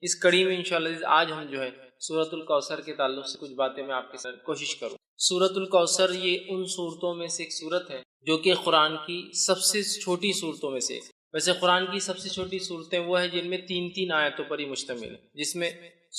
اس کڑی میں انشاءاللہ آج ہم جو ہے سورۃ الکوثر کے تعلق سے کچھ باتیں میں آپ کے ساتھ کوشش کروں۔ سورۃ الکوثر یہ ان صورتوں میں سے ایک صورت ہے جو کہ قرآن کی سب سے چھوٹی صورتوں میں سے ایک۔ ویسے قرآن کی سب سے چھوٹی صورتیں وہ ہیں جن میں تین تین آیتوں پر ہی مشتمل ہے، جس میں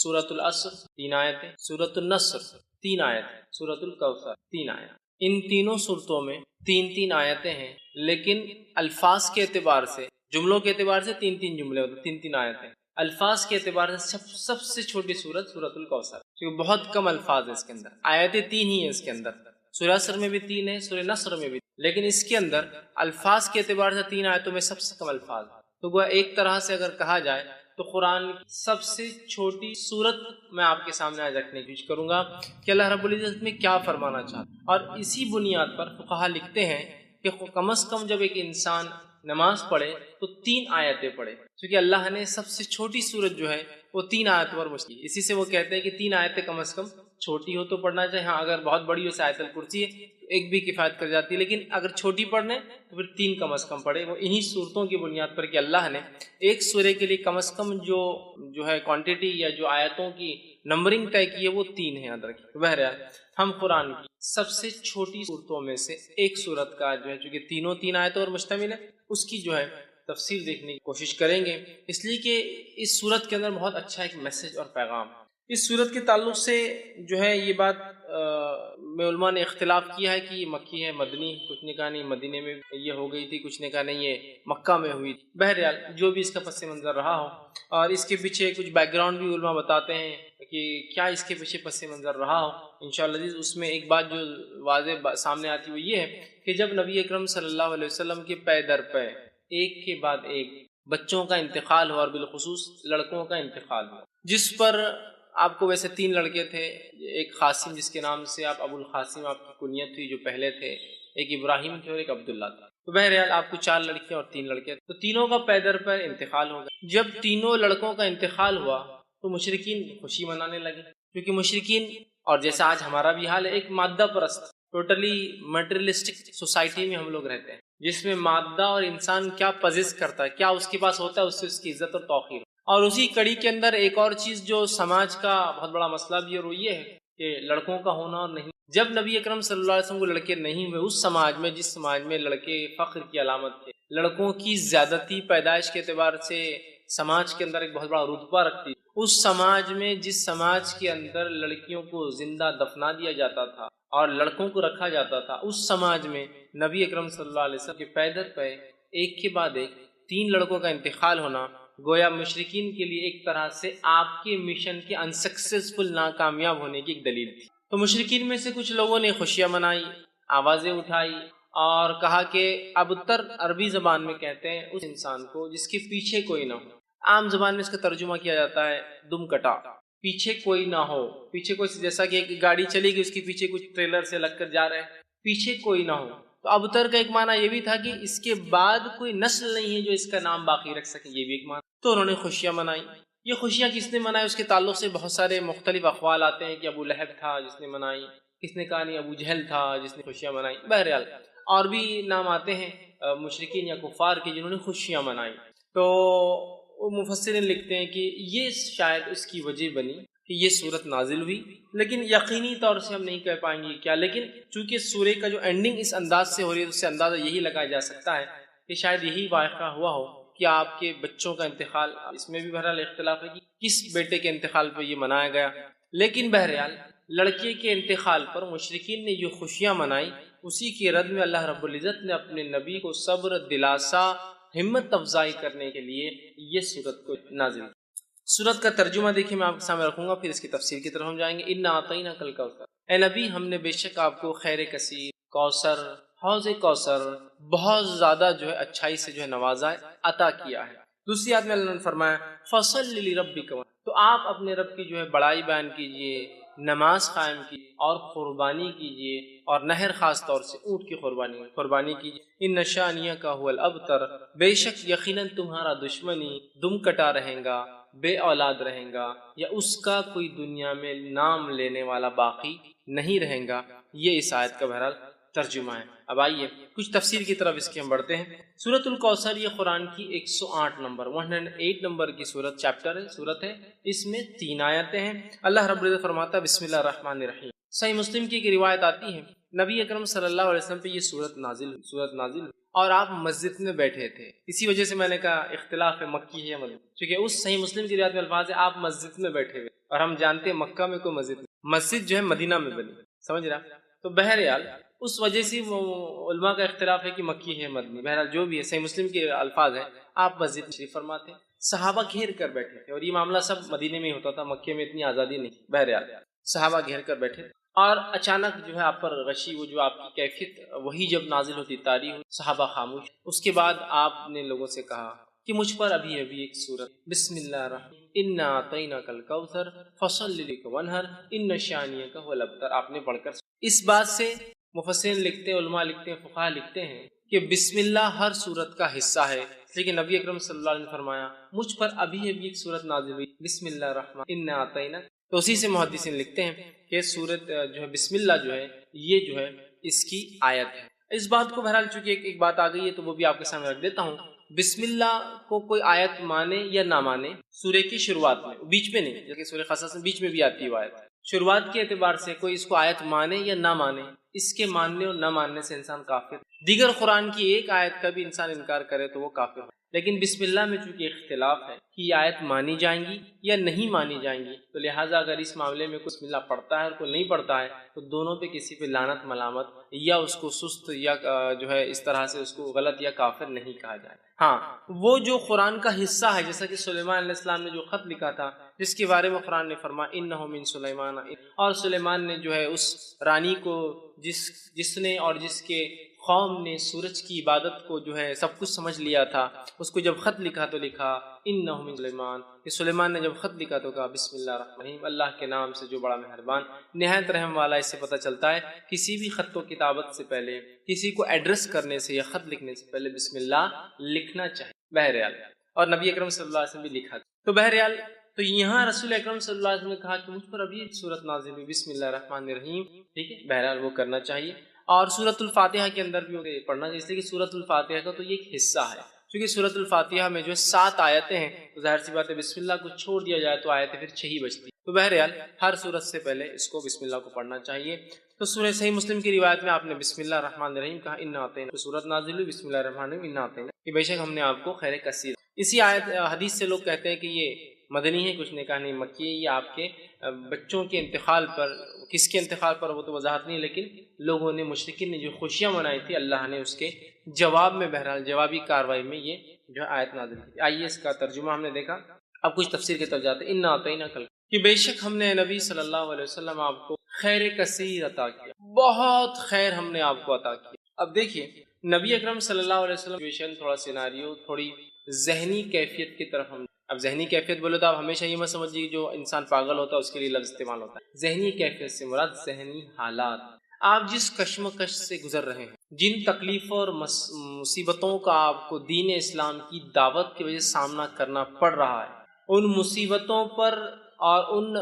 سورۃ العصر 3 آیتیں، سورۃ النصر 3 آیتیں، سورۃ الکوثر 3 آیتیں۔ ان تینوں صورتوں میں تین تین آیتیں ہیں، لیکن الفاظ کے اعتبار سے، جملوں کے اعتبار سے تین تین جملے ہوتے، تین تین آیتیں۔ الفاظ کے اعتبار سے سب سے چھوٹی سورت سورۃ الکوثر، کیونکہ بہت کم الفاظ ہیں اس کے اندر، آیتیں 3 ہی ہیں اس کے اندر۔ سورہ عصر میں بھی 3 ہیں، سورہ نصر میں بھی، لیکن اس کے اندر الفاظ کے اعتبار سے 3 آیتوں میں سب سے کم الفاظ۔ تو گویا ایک طرح سے اگر کہا جائے تو قرآن کی سب سے چھوٹی سورت میں آپ کے سامنے آج رکھنے کی کوشش کروں گا کہ اللہ رب العزت میں کیا فرمانا چاہتا، اور اسی بنیاد پر فقہا لکھتے ہیں کہ کم از کم جب ایک انسان نماز پڑھے تو 3 آیتیں پڑھے، کیونکہ اللہ نے سب سے چھوٹی سورت جو ہے وہ 3 آیتوں پر مشتمل ہے۔ اسی سے وہ کہتے ہیں کہ 3 آیتیں کم از کم چھوٹی ہو تو پڑھنا چاہیے، ہاں اگر بہت بڑی ہو آیت الکرسی ہے ایک بھی کفایت کر جاتی ہے، لیکن اگر چھوٹی پڑھنے تو پھر 3 کم از کم پڑھے۔ وہ انہی صورتوں کی بنیاد پر کہ اللہ نے ایک سورے کے لیے کم از کم جو ہے کوانٹٹی یا جو آیتوں کی نمبرنگ طے کی ہے وہ 3 ہے، یاد رکھیں۔ بہرحال ہم قرآن کی سب سے چھوٹی صورتوں میں سے ایک صورت کا جو ہے چونکہ تینوں 3 آیتوں پر مشتمل ہے، اس کی جو ہے تفسیر دیکھنے کی کوشش کریں گے، اس لیے کہ اس صورت کے اندر بہت اچھا ایک میسج اور پیغام ہے۔ اس صورت کے تعلق سے جو ہے یہ بات میں علماء نے اختلاف کیا ہے کہ یہ مکی ہے مدنی، کچھ نے کہا نہیں مدینے میں یہ ہو گئی تھی، کچھ نے کہا نہیں یہ مکہ میں ہوئی تھی۔ بہرحال جو بھی اس کا پس منظر رہا ہو، اور اس کے پیچھے کچھ بیک گراؤنڈ بھی علماء بتاتے ہیں کہ کیا اس کے پیچھے پس منظر رہا ہو، انشاءاللہ اس میں ایک بات جو واضح سامنے آتی وہ یہ ہے کہ جب نبی اکرم صلی اللہ علیہ وسلم کے پے در پے ایک کے بعد ایک بچوں کا انتقال ہوا، اور بالخصوص لڑکوں کا انتقال ہوا، جس پر آپ کو ویسے 3 لڑکے تھے، ایک قاسم جس کے نام سے آپ ابو القاسم آپ کی کنیت تھی جو پہلے تھے، ایک ابراہیم تھے اور ایک عبداللہ تھا۔ تو بہرحال آپ کو 4 لڑکیاں اور 3 لڑکے، تو تینوں کا پے در پے انتقال ہو گیا۔ جب تینوں لڑکوں کا انتقال ہوا تو مشرکین خوشی منانے لگے، کیونکہ مشرکین، اور جیسا آج ہمارا بھی حال ہے، ایک مادہ پرست ٹوٹلی میٹریلسٹک سوسائٹی میں ہم لوگ رہتے ہیں، جس میں مادہ اور انسان کیا پزیس کرتا ہے، کیا اس کے پاس ہوتا ہے، اس سے اس کی عزت اور توقیر۔ اور اسی کڑی کے اندر ایک اور چیز جو سماج کا بہت بڑا مسئلہ بھی ہے، اور وہ یہ ہے کہ لڑکوں کا ہونا اور نہیں۔ جب نبی اکرم صلی اللہ علیہ وسلم کو لڑکے نہیں ہوئے، اس سماج میں جس سماج میں لڑکے فخر کی علامت تھے، لڑکوں کی زیادتی پیدائش کے اعتبار سے سماج کے اندر ایک بہت بڑا رتبہ رکھتی، اس سماج میں جس سماج کے اندر لڑکیوں کو زندہ دفنا دیا جاتا تھا اور لڑکوں کو رکھا جاتا تھا، اس سماج میں نبی اکرم صلی اللہ علیہ وسلم کے پے در پے ایک کے بعد ایک 3 لڑکوں کا انتقال ہونا گویا مشرکین کے لیے ایک طرح سے آپ کے مشن کے انسکسیسفل ناکامیاب ہونے کی ایک دلیل تھی۔ تو مشرکین میں سے کچھ لوگوں نے خوشیاں منائی، آوازیں اٹھائی، اور کہا کہ ابتر عربی زبان میں کہتے ہیں اس انسان کو جس کے پیچھے کوئی نہ ہو۔ عام زبان میں اس کا ترجمہ کیا جاتا ہے دم کٹا، پیچھے کوئی نہ ہو، پیچھے کوئی، جیسا کہ ایک گاڑی چلی گئی اس کے پیچھے کچھ ٹریلر سے لگ کر جا رہے ہیں، پیچھے کوئی نہ ہو۔ تو ابتر کا ایک معنی یہ بھی تھا کہ اس کے بعد کوئی نسل نہیں ہے جو اس کا نام باقی رکھ سکے، یہ بھی ایک معنی۔ تو انہوں نے خوشیاں منائی۔ یہ خوشیاں کس نے منائی اس کے تعلق سے بہت سارے مختلف اقوال آتے ہیں کہ ابو لہب تھا جس نے منائی، کس نے کہا نہیں ابو جہل تھا جس نے خوشیاں منائی، بہرحال اور بھی نام آتے ہیں مشرکین یا کفار کے جنہوں نے خوشیاں منائی۔ تو مفسرین لکھتے ہیں کہ یہ شاید اس کی وجہ بنی کہ یہ صورت نازل ہوئی، لیکن یقینی طور سے ہم نہیں کہہ پائیں گے کیا، لیکن چونکہ سورے کا جو اینڈنگ اس انداز سے ہو رہی ہے تو اس سے اندازہ یہی لگایا جا سکتا ہے کہ شاید یہی واقعہ ہوا ہو کہ آپ کے بچوں کا انتقال، اس میں بھی بہرحال اختلاف ہے کہ کس بیٹے کے انتقال پہ یہ منایا گیا، لیکن بہرحال لڑکے کے انتقال پر مشرکین نے جو خوشیاں منائی، اسی کی رد میں اللہ رب العزت نے اپنے نبی کو صبر، دلاسا، ہمت افزائی کرنے کے لیے یہ صورت کو نازل۔ صورت کا ترجمہ دیکھیں میں آپ کے سامنے رکھوں گا، پھر اس کی تفسیر کی طرف ہم جائیں گے۔ انا اعطیناک الکوثر، اے نبی ہم نے بے شک آپ کو خیر کثیر، کوثر، حوض کوثر، بہت زیادہ جو ہے اچھائی سے جو ہے نوازا ہے، عطا کیا ہے۔ دوسری آیت میں اللہ نے فرمایا فصل لربک، تو آپ اپنے رب کی جو ہے بڑائی بیان کیجئے، نماز قائم کیجئے اور قربانی کیجئے، اور نہر خاص طور سے اونٹ کی قربانی کیجئے۔ ان شانیک هو الابتر، بے شک یقیناً تمہارا دشمنی دم کٹا رہے گا، بے اولاد رہے گا، یا اس کا کوئی دنیا میں نام لینے والا باقی نہیں رہے گا۔ یہ اس آیت کا بہرحال ترجمہ ہے۔ اب آئیے کچھ تفسیر کی طرف اس کے ہم بڑھتے ہیں۔ سورۃ الکوثر یہ قرآن کی 108 نمبر 108 نمبر کی سورت چیپٹر ہے، سورت ہے۔ اس میں 3 آیتیں ہیں۔ اللہ رب العزت فرماتا ہے بسم اللہ الرحمن الرحیم۔ صحیح مسلم کی ایک روایت آتی ہے نبی اکرم صلی اللہ علیہ وسلم پہ یہ سورت نازل ہوئی اور آپ مسجد میں بیٹھے تھے۔ اسی وجہ سے میں نے کہا اختلاف ہے مکی ہے یا مدنی، کیونکہ اس صحیح مسلم کی روایت میں الفاظ ہے آپ مسجد میں بیٹھے ہوئے، اور ہم جانتے ہیں مکہ میں کوئی مسجد جو ہے مدینہ میں بنی، سمجھ رہا؟ تو بہرحال اس وجہ سے علماء کا اختلاف ہے کہ مکی ہے مدنی، بہرحال جو بھی ہے صحیح مسلم کے الفاظ ہیں آپ مسجد میں تشریف فرما تھے، صحابہ گھیر کر بیٹھے تھے، اور یہ معاملہ سب مدینے میں ہی ہوتا تھا، مکے میں اتنی آزادی نہیں۔ بہرحال صحابہ گھیر کر بیٹھے اور اچانک جو ہے آپ پر غشی، وہ جو آپ کی کیفیت وہی جب نازل ہوتی تاری ہوئی، صحابہ خاموش۔ اس کے بعد آپ نے لوگوں سے کہا کہ مجھ پر ابھی ایک سورت بسم اللہ الرحمن انا اعطیناک الکوثر فصل لربک وانحر ان شانئک هو الابتر آپ نے پڑھ کر۔ اس بات سے مفسرین لکھتے ہیں، علماء لکھتے ہیں، فقہاء لکھتے ہیں کہ بسم اللہ ہر سورت کا حصہ ہے، لیکن نبی اکرم صلی اللہ علیہ وسلم نے فرمایا مجھ پر ابھی ایک سورت نازل ہوئی بسم اللہ الرحمن انا اعطیناک، تو اسی سے محدثین لکھتے ہیں کہ سورت جو ہے بسم اللہ جو ہے یہ جو ہے اس کی آیت ہے۔ اس بات کو بہرحال چونکہ ایک بات آ گئی ہے تو وہ بھی آپ کے سامنے رکھ دیتا ہوں۔ بسم اللہ کو کوئی آیت مانے یا نہ مانے سورے کی شروعات میں، بیچ میں نہیں، جیسے سورہ قصص میں بیچ میں بھی آتی ہے آیت، شروعات کے اعتبار سے کوئی اس کو آیت مانے یا نہ مانے، اس کے ماننے اور نہ ماننے سے انسان کافر۔ دیگر قرآن کی ایک آیت کا بھی انسان انکار کرے تو وہ کافر ہے، لیکن بسم اللہ میں چونکہ اختلاف ہے کہ یہ آیت مانی جائیں گی یا نہیں مانی جائیں گی، تو لہٰذا اگر اس معاملے میں کوئی بسم اللہ پڑھتا ہے اور کوئی نہیں پڑھتا ہے تو دونوں پہ کسی پہ لعنت ملامت یا اس کو سست یا جو ہے اس طرح سے اس کو غلط یا کافر نہیں کہا جائے۔ ہاں وہ جو قرآن کا حصہ ہے، جیسا کہ سلیمان علیہ السلام نے جو خط لکھا تھا جس کے بارے میں قرآن نے فرمایا انہ من سلیمان، اور سلیمان نے جو ہے اس رانی کو جس نے اور جس کے قوم نے سورج کی عبادت کو جو ہے سب کچھ سمجھ لیا تھا، اس کو جب خط لکھا تو لکھا انہ من سلیمان، کہ سلیمان نے جب خط لکھا تو کہا بسم اللہ الرحمن الرحیم، اللہ کے نام سے جو بڑا مہربان نہایت رحم والا۔ اس سے پتہ چلتا ہے کسی بھی خط و کتابت سے پہلے، کسی کو ایڈریس کرنے سے یا خط لکھنے سے پہلے بسم اللہ لکھنا چاہیے بہرحال، اور نبی اکرم صلی اللہ علیہ وسلم بھی لکھا تھا۔ تو بہرحال تو یہاں رسول اکرم صلی اللہ علیہ وسلم نے کہا کہ مجھ پر ابھی ایک سورت نازل ہوئی بسم اللہ الرحمن الرحیم، ٹھیک ہے، بہرحال وہ کرنا چاہیے۔ اور سورۃ الفاتحہ کے اندر بھی پڑھنا چاہیے، اس لیے کہ سورۃ الفاتحہ کا تو یہ ایک حصہ ہے، کیونکہ سورۃ الفاتحہ میں جو 7 آیتیں ہیں تو ظاہر سی بات ہے بسم اللہ کو چھوڑ دیا جائے تو آیتیں پھر 6 ہی بچتی، تو بہرحال ہر سورت سے پہلے اس کو بسم اللہ کو پڑھنا چاہیے۔ تو سورہ صحیح مسلم کی روایت میں آپ نے بسم اللہ الرحمن الرحیم کہا انا اعطیناک، سورت نازل ہوئی بسم اللہ الرحمن الرحیم انا اعطیناک، کہ بے شک ہم نے آپ کو خیر کثیر۔ اسی آیت حدیث سے لوگ کہتے ہیں کہ یہ مدنی ہے، کچھ نے کہا نہیں مکی ہے، یہ آپ کے بچوں کے انتقال پر، کس کے انتقال پر وہ تو وضاحت نہیں، لیکن لوگوں نے مشرکین نے جو خوشیاں منائی تھی اللہ نے اس کے جواب میں بہرحال جوابی کاروائی میں یہ جو آیت نازل کی۔ آئیے اس کا ترجمہ ہم نے دیکھا، اب کچھ تفسیر کے طرف جاتے ہیں۔ انا اعطیناک کہ بے شک ہم نے نبی صلی اللہ علیہ وسلم آپ کو خیر کثیر عطا کیا، بہت خیر ہم نے آپ کو عطا کیا۔ اب دیکھیے نبی اکرم صلی اللہ علیہ وسلم تھوڑا سیناریو، تھوڑی ذہنی کیفیت کی طرف ہم، اب ذہنی کیفیت بولے تو آپ ہمیشہ یہ مت سمجھیے جو انسان پاگل ہوتا ہے اس کے لیے لفظ استعمال ہوتا ہے، ذہنی کیفیت سے مراد ذہنی حالات، آپ جس کشمکش سے گزر رہے ہیں، جن تکلیفوں اور مصیبتوں کا آپ کو دین اسلام کی دعوت کی وجہ سے سامنا کرنا پڑ رہا ہے، ان مصیبتوں پر اور ان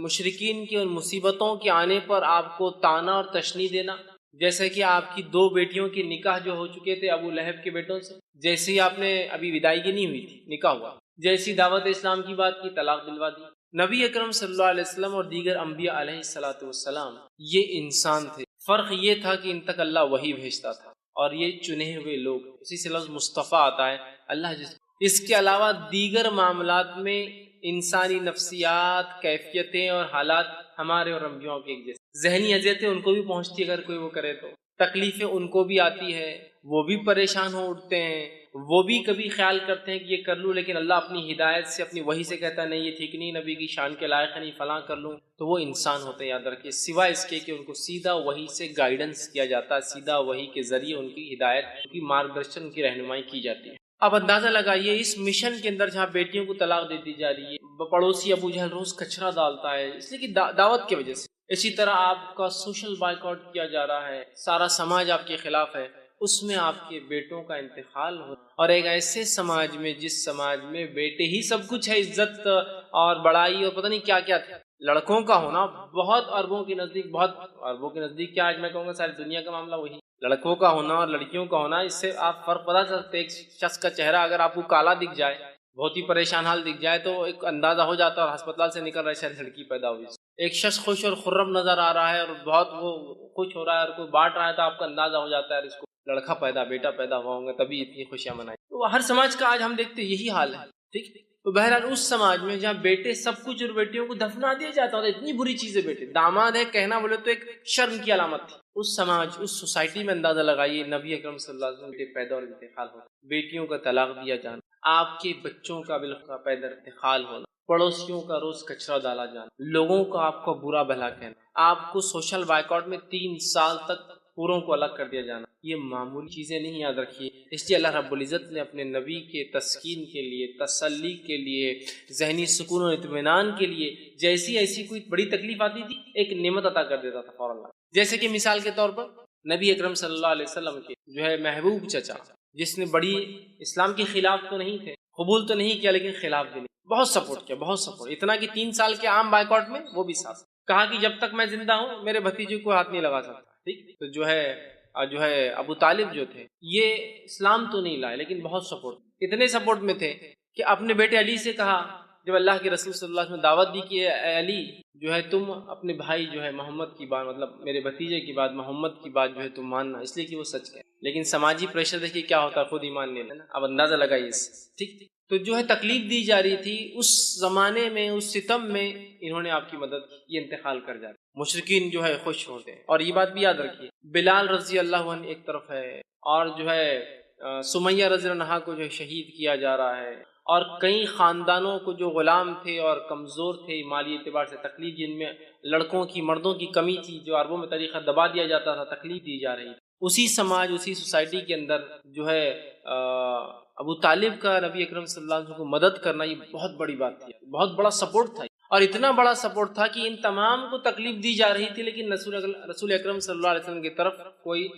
مشرکین کی ان مصیبتوں کے آنے پر آپ کو طعنہ اور تشنیع دینا، جیسے کہ آپ کی 2 بیٹیوں کے نکاح جو ہو چکے تھے ابو لہب کے بیٹوں سے، جیسے آپ نے ابھی ودائیگی نہیں ہوئی تھی، نکاح ہوا، جیسی دعوت اسلام کی بات کی طلاق دلوا دی۔ نبی اکرم صلی اللہ علیہ وسلم اور دیگر انبیاء علیہ الصلوۃ والسلام یہ انسان تھے، فرق یہ تھا کہ ان تک اللہ وحی بھیجتا تھا اور یہ چنے ہوئے لوگ، اسی سے لفظ مصطفیٰ آتا ہے، اللہ اس کے علاوہ دیگر معاملات میں انسانی نفسیات، کیفیتیں اور حالات ہمارے اور انبیاء کے ایک جیسے، ذہنی اذیتیں ان کو بھی پہنچتی ہے اگر کوئی وہ کرے تو، تکلیفیں ان کو بھی آتی ہے، وہ بھی پریشان ہو اٹھتے ہیں، وہ بھی کبھی خیال کرتے ہیں کہ یہ کر لوں، لیکن اللہ اپنی ہدایت سے اپنی وحی سے کہتا ہے نہیں یہ ٹھیک نہیں، نبی کی شان کے لائق ہے، نہیں فلاں کر لوں، تو وہ انسان ہوتے ہیں، یاد رکھیے، سوائے اس کے کہ ان کو سیدھا وحی سے گائیڈنس کیا جاتا ہے، سیدھا وحی کے ذریعے ان کی ہدایت، ان کی مارگدرشن، ان کی رہنمائی کی جاتی ہے۔ اب اندازہ لگائیے اس مشن کے اندر جہاں بیٹیوں کو طلاق دے دی جا رہی ہے، پڑوسی ابو جہل روز کچرا ڈالتا ہے اس لیے کہ دعوت کی وجہ سے، اسی طرح آپ کا سوشل بائیکاٹ کیا جا رہا ہے، سارا سماج آپ کے خلاف ہے، اس میں آپ کے بیٹوں کا انتقال ہو، اور ایک ایسے سماج میں جس سماج میں بیٹے ہی سب کچھ ہے، عزت اور بڑائی اور پتہ نہیں کیا کیا تھا، لڑکوں کا ہونا بہت عربوں کے نزدیک، بہت عربوں کے نزدیک کیا، آج میں کہوں گا ساری دنیا کا معاملہ وہی، لڑکوں کا ہونا اور لڑکیوں کا ہونا، اس سے آپ فرق پتا سکتے. ایک شخص کا چہرہ اگر آپ کو کالا دکھ جائے، بہت ہی پریشان حال دکھ جائے، تو ایک اندازہ ہو جاتا ہے، اور ہسپتال سے نکل رہا ہے شاید لڑکی پیدا ہوئی. ایک شخص خوش اور خرم نظر آ رہا ہے اور بہت وہ خوش ہو رہا ہے اور کوئی بانٹ رہا ہے، تو آپ کا اندازہ ہو جاتا ہے اس کو لڑکا پیدا، بیٹا پیدا ہوا ہوں گا، تبھی اتنی خوشیاں منائی. تو ہر سماج کا آج ہم دیکھتے یہی حال ہے. ٹھیک. تو بہرحال اس سماج میں جہاں بیٹے سب کچھ اور بیٹیوں کو دفنا دیا جاتا ہوتا، اتنی بری چیز ہے. بیٹے داماد ہے کہنا بولے تو ایک شرم کی علامت تھی. اس سماج، اس سوسائٹی میں اندازہ لگائیے، نبی اکرم صلی اللہ علیہ وسلم کے پیدا اور انتقال ہونا، بیٹیوں کا طلاق دیا جانا، آپ کے بچوں کا بالخلا پیدا انتقال ہونا، پڑوسیوں کا روز کچرا ڈالا جانا، لوگوں کا آپ کو برا بھلا کہنا، آپ کو سوشل بائیکاٹ میں 3 سال تک پوروں کو الگ کر دیا جانا، یہ معمولی چیزیں نہیں، یاد رکھیے. اس لیے اللہ رب العزت نے اپنے نبی کے تسکین کے لیے، تسلی کے لیے، ذہنی سکون و اطمینان کے لیے جیسی ایسی کوئی بڑی تکلیف آتی تھی، ایک نعمت عطا کر دیتا تھا فوراً. جیسے کہ مثال کے طور پر نبی اکرم صلی اللہ علیہ وسلم کے جو ہے محبوب چچا، جس نے بڑی اسلام کے خلاف تو نہیں تھے، قبول تو نہیں کیا، لیکن خلاف بھی نہیں، بہت سپورٹ کیا، بہت سپورٹ، اتنا کہ 3 سال کے عام بائیکاٹ میں وہ بھی ساتھ کہا کہ جب تک میں زندہ ہوں میرے بھتیجے کو ہاتھ نہیں لگا سکتا. ٹھیک. تو جو ہے ابو طالب جو تھے، یہ اسلام تو نہیں لائے لیکن بہت سپورٹ، اتنے سپورٹ میں تھے کہ اپنے بیٹے علی سے کہا، جب اللہ کے رسول صلی اللہ علیہ وسلم نے دعوت دی کہ اے علی جو ہے تم اپنے بھائی جو ہے محمد کی بات، مطلب میرے بھتیجے کی بات، محمد کی بات جو ہے تم ماننا، اس لیے کہ وہ سچ ہے. لیکن سماجی پریشر دیکھیے کیا ہوتا ہے، خود ایمان نہیں لینا. اب اندازہ لگائیے اس. ٹھیک. تو جو ہے تکلیف دی جا رہی تھی اس زمانے میں، اس ستم میں انہوں نے آپ کی مدد کی، یہ انتقال کر جاتے. مشرکین جو ہے خوش ہوتے ہیں. اور یہ بات بھی یاد رکھیے، بلال رضی اللہ عنہ ایک طرف ہے، اور جو ہے سمیہ رضی اللہ عنہا کو جو ہے شہید کیا جا رہا ہے، اور کئی خاندانوں کو جو غلام تھے اور کمزور تھے مالی اعتبار سے، تکلیف جن میں لڑکوں کی، مردوں کی کمی تھی، جو عربوں میں طریقہ دبا دیا جاتا تھا، تکلیف دی جا رہی. اسی سماج، اسی سوسائٹی کے اندر جو ہے ابو طالب کا نبی اکرم صلی اللہ علیہ وسلم کو مدد کرنا، یہ بہت بڑی بات تھی، بہت بڑا سپورٹ تھا. اور اتنا بڑا سپورٹ تھا کہ ان تمام کو تکلیف دی جا رہی تھی، لیکن رسول اکرم صلی اللہ علیہ وسلم کی طرف کوئی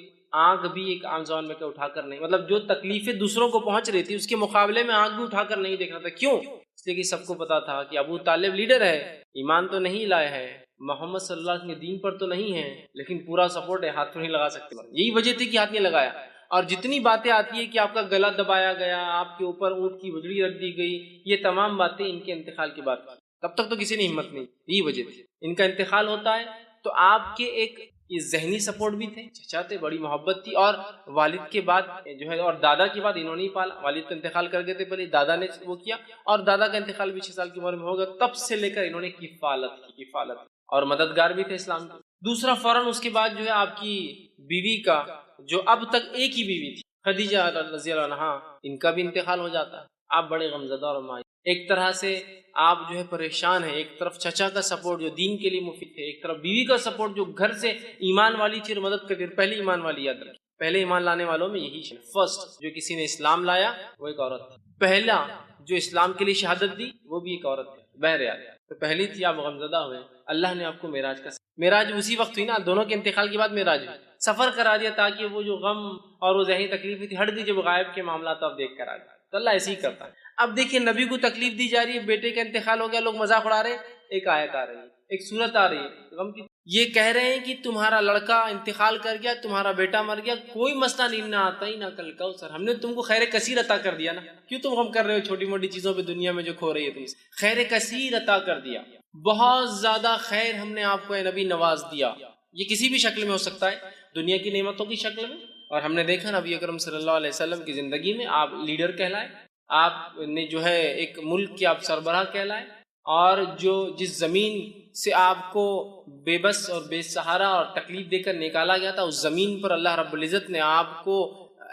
آنکھ بھی، ایک عام زبان میں کہ اٹھا کر نہیں، مطلب جو تکلیفیں دوسروں کو پہنچ رہی تھی اس کے مقابلے میں آنکھ بھی اٹھا کر نہیں دیکھ رہا تھا. کیوں؟ اس لیے کہ سب کو پتا تھا کہ ابو طالب لیڈر ہے، ایمان تو نہیں لائے ہے، محمد صلی اللہ علیہ وسلم کے دین پر تو نہیں ہے، لیکن پورا سپورٹ ہے، ہاتھ تو نہیں لگا سکتے. یہی وجہ تھی کہ ہاتھ نہیں لگایا. اور جتنی باتیں آتی ہے کہ آپ کا گلا دبایا گیا، آپ کے اوپر اونٹ کی وجڑی رکھ دی گئی، یہ تمام باتیں ان کے انتقال کے بعد، تب تک تو کسی نے ہمت نہیں. یہی وجہ تھی. ان کا انتقال ہوتا ہے تو آپ کے ایک یہ ذہنی سپورٹ بھی تھے، چچا تھے، بڑی محبت تھی، اور والد کے بعد جو ہے، اور دادا کے بعد انہوں نے ہی پالا. والد تو انتقال کر گئے تھے پہلے، دادا نے وہ کیا، اور دادا کا انتقال بھی 6 سال کی عمر میں ہوگا. تب سے لے کر انہوں نے کفالت اور مددگار بھی تھے اسلام کے. دوسرا فوراً اس کے بعد جو ہے آپ کی بیوی کا، جو اب تک ایک ہی بیوی تھی، خدیجہ رضی اللہ عنہا، ان کا بھی انتقال ہو جاتا ہے. آپ بڑے غمزدہ اور مایوس، ایک طرح سے آپ جو ہے پریشان ہیں. ایک طرف چچا کا سپورٹ جو دین کے لیے مفید ہے، ایک طرف بیوی کا سپورٹ جو گھر سے ایمان والی تھی اور مدد کرتی. پہلے ایمان والی، یاد رکھیں، پہلے ایمان لانے والوں میں یہی فرسٹ جو کسی نے اسلام لایا وہ ایک عورت تھی. پہلا جو اسلام کے لیے شہادت دی وہ بھی ایک عورت تھی. بہرحال تو پہلی تھی، آپ غمزدہ ہوئے. اللہ نے آپ کو معراج اسی وقت ہوئی نا، دونوں کے انتقال کے بعد معراج ہوئی، سفر کرا دیا تاکہ وہ جو غم اور وہ ذہنی تکلیف تھی ہٹ گئی. جب غائب کے معاملات آپ دیکھ کر آ گئے تو اللہ ایسے ہی کرتا ہے. اب دیکھیے نبی کو تکلیف دی جا رہی ہے، بیٹے کا انتقال ہو گیا، لوگ مذاق اڑا رہے ہیں. ایک آیت آ رہی ہے، ایک سورت آ رہی ہے غم کی، یہ کہہ رہے ہیں کہ تمہارا لڑکا انتقال کر گیا، تمہارا بیٹا مر گیا، کوئی مسئلہ نہیں، نہ آتا ہی نہ کل کا سر، ہم نے تم کو خیر کثیر عطا کر دیا نا، کیوں تم غم کر رہے ہو چھوٹی موٹی چیزوں پہ دنیا میں جو کھو رہی ہے تم سے؟ خیر کثیر عطا کر دیا، بہت زیادہ خیر ہم نے آپ کو اے نبی نواز دیا. یہ کسی بھی شکل میں ہو سکتا ہے، دنیا کی نعمتوں کی شکل میں. اور ہم نے دیکھا نبی اکرم صلی اللہ علیہ وسلم کی زندگی میں آپ لیڈر کہلائے، آپ نے جو ہے ایک ملک کے آپ سربراہ کہلائے، اور جو جس زمین سے آپ کو بے بس اور بے سہارا اور تکلیف دے کر نکالا گیا تھا، اس زمین پر اللہ رب العزت نے آپ کو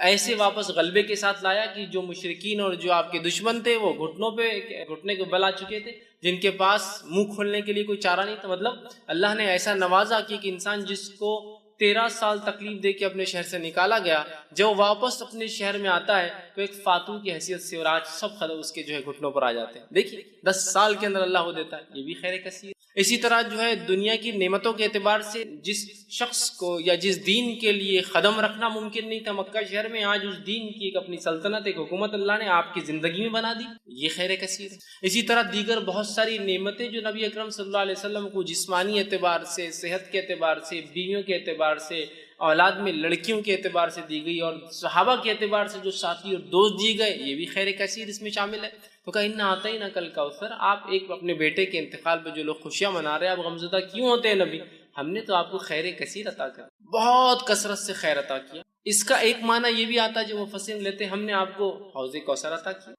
ایسے واپس غلبے کے ساتھ لایا کہ جو مشرکین اور جو آپ کے دشمن تھے وہ گھٹنے کو بل آ چکے تھے، جن کے پاس منہ کھولنے کے لیے کوئی چارہ نہیں تھا. مطلب اللہ نے ایسا نوازا کہ انسان جس کو 13 سال تکلیف دے کے اپنے شہر سے نکالا گیا، جب واپس اپنے شہر میں آتا ہے تو ایک فاتو کی حیثیت سے، اور آج سب اس کے جو ہے گھٹنوں پر آ جاتے ہیں۔ دیکھیے 10 سال کے اندر اللہ وہ دیتا ہے، یہ بھی خیر کثیر۔ اسی طرح جو ہے دنیا کی نعمتوں کے اعتبار سے جس شخص کو یا جس دین کے لیے قدم رکھنا ممکن نہیں تھا مکہ شہر میں، آج اس دین کی ایک اپنی سلطنت، ایک حکومت اللہ نے آپ کی زندگی میں بنا دی، یہ خیر کثیر ہے۔ اسی طرح دیگر بہت ساری نعمتیں جو نبی اکرم صلی اللہ علیہ وسلم کو جسمانی اعتبار سے، صحت کے اعتبار سے، بیویوں کے اعتبار سے، اولاد میں لڑکیوں کے اعتبار سے دی گئی، اور صحابہ کے اعتبار سے جو ساتھی اور دوست دیے گئے، یہ بھی خیر کثیر اس میں شامل ہے۔ تو کہا اِنَّا أَعْطَيْنَاكَ الْكَوْثَرَ، آپ ایک اپنے بیٹے کے انتقال پہ جو لوگ خوشیاں منا رہے ہیں، آپ غمزدہ کیوں ہوتے ہیں نبی؟ ہم نے تو آپ کو خیر کثیر عطا کر، بہت کثرت سے خیر عطا کیا۔ اس کا ایک معنی یہ بھی آتا ہے جو مفسرین لیتے ہیں، ہم نے آپ کو حوض کوثر عطا کیا۔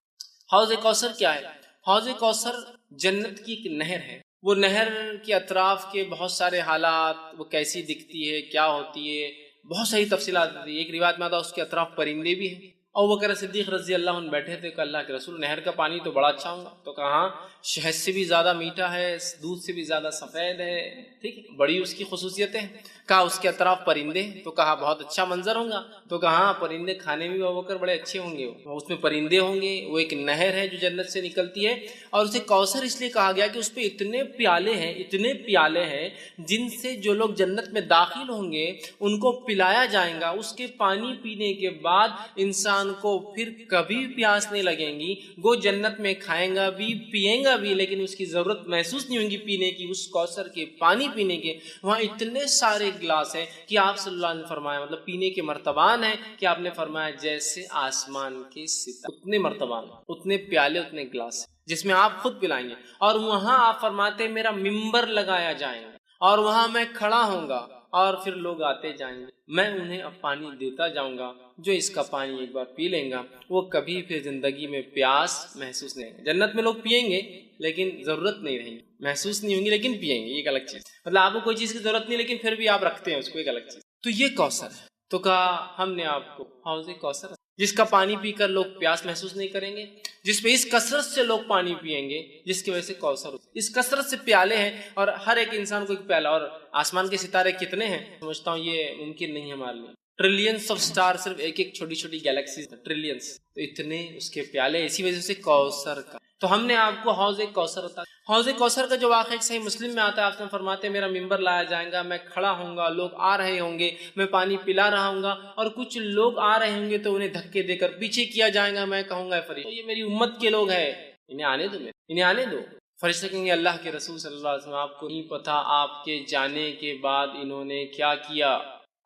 حوض کوثر کیا ہے؟ حوض کوثر جنت کی ایک نہر ہے۔ وہ نہر کے اطراف کے بہت سارے حالات، وہ کیسی دکھتی ہے، کیا ہوتی ہے، بہت ساری تفصیلات ہوتی ہے۔ ایک روایت میں آتا ہے اس کے اطراف پرندے بھی ہیں۔ ابوبکر صدیق رضی اللہ عنہ بیٹھے تھے کہ اللہ کے رسول، نہر کا پانی تو بڑا اچھا ہوگا؟ تو کہا ہاں، شہد سے بھی زیادہ میٹھا ہے، دودھ سے بھی زیادہ سفید ہے، ٹھیک ہے، بڑی اس کی خصوصیتیں ہیں۔ کہا اس کے اطراف پرندے، تو کہا بہت اچھا منظر ہوگا؟ تو کہا ہاں، پرندے کھانے میں بھی ابوبکر بڑے اچھے ہوں گے، اس میں پرندے ہوں گے، وہ ایک نہر ہے جو جنت سے نکلتی ہے، اور اسے کوثر اس لیے کہا گیا کہ اس پہ اتنے پیالے ہیں، اتنے پیالے ہیں جن سے جو لوگ جنت میں داخل ہوں گے ان کو پلایا جائے گا۔ اس کے پانی پینے کے بعد انسان کو پھر کبھی پیاس نہیں لگیں گی، وہ جنت میں کھائیں گا بھی، پیئیں گا بھی، لیکن اس کی ضرورت محسوس نہیں ہوگی پینے کی، اس کوثر کے پانی پینے کے۔ وہاں اتنے سارے گلاس ہیں کہ آپ صلی اللہ علیہ وسلم نے فرمایا، مطلب پینے کے مرتبان ہیں کہ آپ نے فرمایا جیسے آسمان کے ستارے، اتنے مرتبان، اتنے پیالے، اتنے گلاس جس میں آپ خود پلائیں گے۔ اور وہاں آپ فرماتے ہیں میرا ممبر لگایا جائے گا، اور وہاں میں کھڑا ہوں گا، اور پھر لوگ آتے جائیں گے، میں انہیں اب پانی دیتا جاؤں گا، جو اس کا پانی ایک بار پی لیں گا وہ کبھی پھر زندگی میں پیاس محسوس نہیں ہوگی۔ جنت میں لوگ پئیں گے لیکن ضرورت نہیں رہیں گی، محسوس نہیں ہوں گی لیکن پئیں گے، یہ ایک الگ چیز، مطلب آپ کو کوئی چیز کی ضرورت نہیں لیکن پھر بھی آپ رکھتے ہیں اس کو، ایک الگ چیز۔ تو یہ کوثر ہے۔ تو کہا ہم نے آپ کو حوض کوثر، جس کا پانی پی کر لوگ پیاس محسوس نہیں کریں گے، جس پہ اس کثرت سے لوگ پانی پیئیں گے، جس کی وجہ سے کوثر، اس کثرت سے پیالے ہیں، اور ہر ایک انسان کو ایک پیالہ۔ اور آسمان کے ستارے کتنے ہیں؟ سمجھتا ہوں یہ ممکن نہیں ہے ہمارے لیے، ٹریلینس آف سٹار، صرف ایک ایک چھوٹی چھوٹی گیلیکسیز، ٹریلینس، تو اتنے اس کے پیالے، اسی وجہ سے کوثر کا۔ تو ہم نے آپ کو حوض کوثر عطا۔ حوض کوثر کا جو واقعہ صحیح مسلم میں آتا ہے، آپ نے فرماتے ہیں میرا ممبر لایا جائے گا، میں کھڑا ہوں گا، لوگ آ رہے ہوں گے، میں پانی پلا رہا ہوں گا، اور کچھ لوگ آ رہے ہوں گے تو انہیں دھکے دے کر پیچھے کیا جائے گا، میں کہوں گا فرشتوں یہ میری امت کے لوگ ہیں، انہیں آنے دو، انہیں آنے دو۔ فرشتے کہیں گے اللہ کے رسول صلی اللہ علیہ وسلم آپ کو نہیں پتا آپ کے جانے کے بعد انہوں نے کیا کیا؟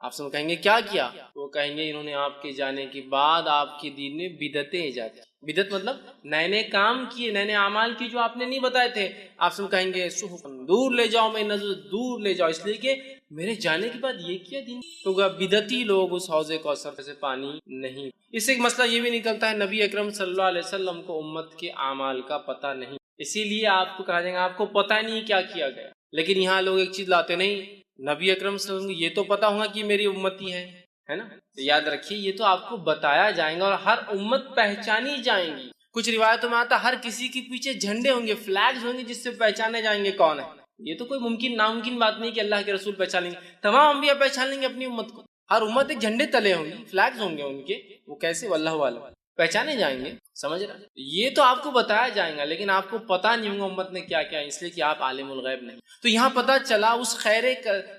آپ سے کہیں گے کیا کیا؟ وہ کہیں گے انہوں نے آپ کے جانے کے بعد آپ کے دین میں بدعتیں ایجاد کی۔ بدعت مطلب نئے نئے کام کیے، نئے نئے اعمال کیے جو آپ نے نہیں بتائے تھے۔ آپ سے کہیں گے دور لے جاؤ، میں نظر دور لے جاؤ، اس لیے کہ میرے جانے کے بعد یہ کیا دین؟ تو بدعتی لوگ اس حوض کوثر سے پانی نہیں۔ اس سے ایک مسئلہ یہ بھی نکلتا ہے نبی اکرم صلی اللہ علیہ وسلم کو امت کے اعمال کا پتہ نہیں، اسی لیے آپ کو کہا جائے گا آپ کو پتہ نہیں کیا کیا گیا۔ لیکن یہاں لوگ ایک چیز لاتے نہیں، نبی اکرم صلی اللہ علیہ وسلم کو یہ تو پتا ہوگا کہ میری امتی ہے نا، تو یاد رکھیے یہ تو آپ کو بتایا جائے گا، اور ہر امت پہچانی جائیں گی۔ کچھ روایتوں میں آتا ہر کسی کے پیچھے جھنڈے ہوں گے، فلیگز ہوں گے جس سے پہچانے جائیں گے کون ہے۔ یہ تو کوئی ممکن ناممکن بات نہیں کہ اللہ کے رسول پہچان لیں گے، تمام انبیاء پہچان لیں گے اپنی امت کو، ہر امت ایک جھنڈے تلے ہوں گی، فلیگز ہوں گے ان کے، وہ کیسے واللہ عالم، پہچانے جائیں گے، سمجھ رہے؟ یہ تو آپ کو بتایا جائے گا لیکن آپ کو پتہ نہیں ہوگا امت نے کیا کیا، اس لیے کہ آپ عالم الغیب نہیں۔ تو یہاں پتہ چلا اس خیر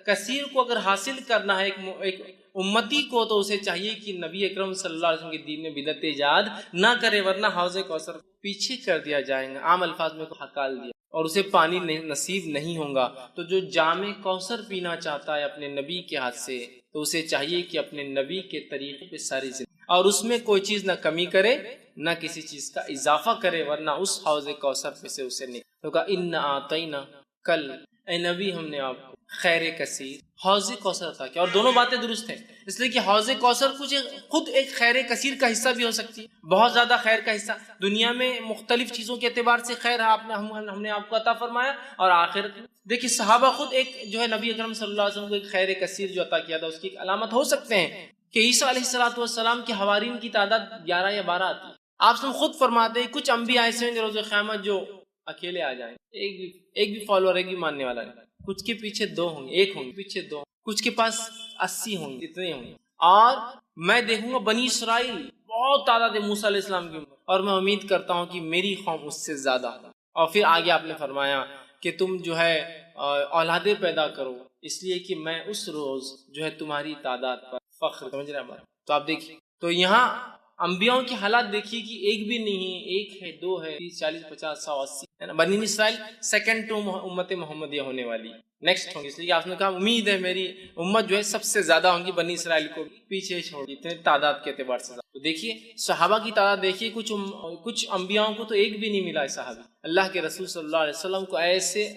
کثیر کو اگر حاصل کرنا ہے ایک امتی کو، تو اسے چاہیے کہ نبی اکرم صلی اللہ علیہ وسلم کے دین میں بدعت ایجاد نہ کرے، ورنہ حوض کوثر پیچھے کر دیا جائے گا، عام الفاظ میں کو ہکال دیا، اور اسے پانی نصیب نہیں ہوگا۔ تو جو جام کوثر پینا چاہتا ہے اپنے نبی کے ہاتھ سے، تو اسے چاہیے کہ اپنے نبی کے طریقے پہ ساری زندگی، اور اس میں کوئی چیز نہ کمی کرے نہ کسی چیز کا اضافہ کرے، ورنہ اس حوض کوثر پہ سے اسے نکل۔ تو کہا اِنَّا أَعْطَيْنَاكَ، کل اے نبی ہم نے آپ کو خیر کثیر، حوض کوثر عطا کیا۔ اور دونوں باتیں درست ہیں، اس لیے کہ حوض کوثر خود ایک خیر کثیر کا حصہ بھی ہو سکتی ہے، بہت زیادہ خیر کا حصہ، دنیا میں مختلف چیزوں کے اعتبار سے خیر ہم نے آپ کو عطا فرمایا، اور آخرت میں دیکھیے صحابہ خود ایک جو ہے نبی اکرم صلی اللہ علیہ وسلم کو ایک خیر کثیر جو عطا کیا تھا، اس کی ایک علامت ہو سکتے ہیں کہ عیسیٰ علیہ السلام کے حوارین کی تعداد 11 یا 12 آتی ہے۔ آپ سے خود فرماتے ہیں کچھ انبیاء ایسے ہیں روز قیامت جو اکیلے آ جائیں، ایک بھی فالوور، ایک بھی ماننے والا نہیں، کچھ کے پیچھے 2 ہوں گے، 1 ہوں گے، پیچھے 2، کچھ کے پاس 80 ہوں گے، اتنے ہوں گے، اور میں دیکھوں گا بنی اسرائیل بہت تعداد ہے موسیٰ علیہ السلام کی، اور میں امید کرتا ہوں کہ میری قوم اس سے زیادہ ہو۔ اور پھر آگے آپ نے فرمایا کہ تم جو ہے اولادیں پیدا کرو، اس لیے کہ میں اس روز جو ہے تمہاری تعداد پر فخر، سمجھ رہے ہیں؟ تو آپ دیکھیے، تو یہاں انبیاء کی حالات دیکھیے کہ ایک بھی نہیں ہے، ایک ہے، دو ہے، 30 40 50 100 80 ہے نا۔ بنی اسرائیل سیکنڈ ٹو امت محمدیہ ہونے والی، نیکسٹ ہوں گی، اس لیے آپ نے کہا امید ہے میری امت جو ہے سب سے زیادہ ہوں گی، بنی اسرائیل کو پیچھے چھوڑ اتنے تعداد کے اعتبار سے۔ تو دیکھیے صحابہ کی تعداد دیکھیے، کچھ انبیاء کو تو ایک بھی نہیں ملا ہے صحابی، اللہ کے رسول صلی اللہ علیہ وسلم کو ایسے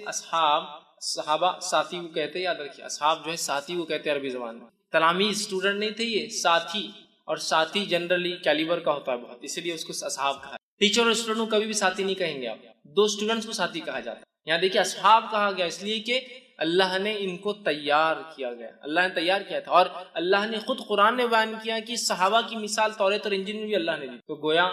صحابہ ساتھی کو کہتے ہیں، یاد رکھیے اصحاب جو ہے ساتھی کو کہتے ہیں عربی زبان میں، تلاميذ اسٹوڈنٹ نہیں تھے، یہ ساتھی، اور ساتھی جنرلی کیلیبر کا ہوتا ہے بہت، اسی لیے اس کو اصحاب کہا ہے۔ ٹیچر اور اسٹوڈنٹ کو کبھی بھی ساتھی نہیں کہیں گے آپ، دو اسٹوڈنٹس کو ساتھی کہا جاتا ہے۔ یہاں دیکھیے اصحاب کہا گیا اس لیے کہ اللہ نے ان کو تیار کیا گیا، اللہ نے تیار کیا تھا، اور اللہ نے خود قرآن میں بیان کیا کہ صحابہ کی مثال توریت اور انجیل میں بھی اللہ نے دی، تو گویا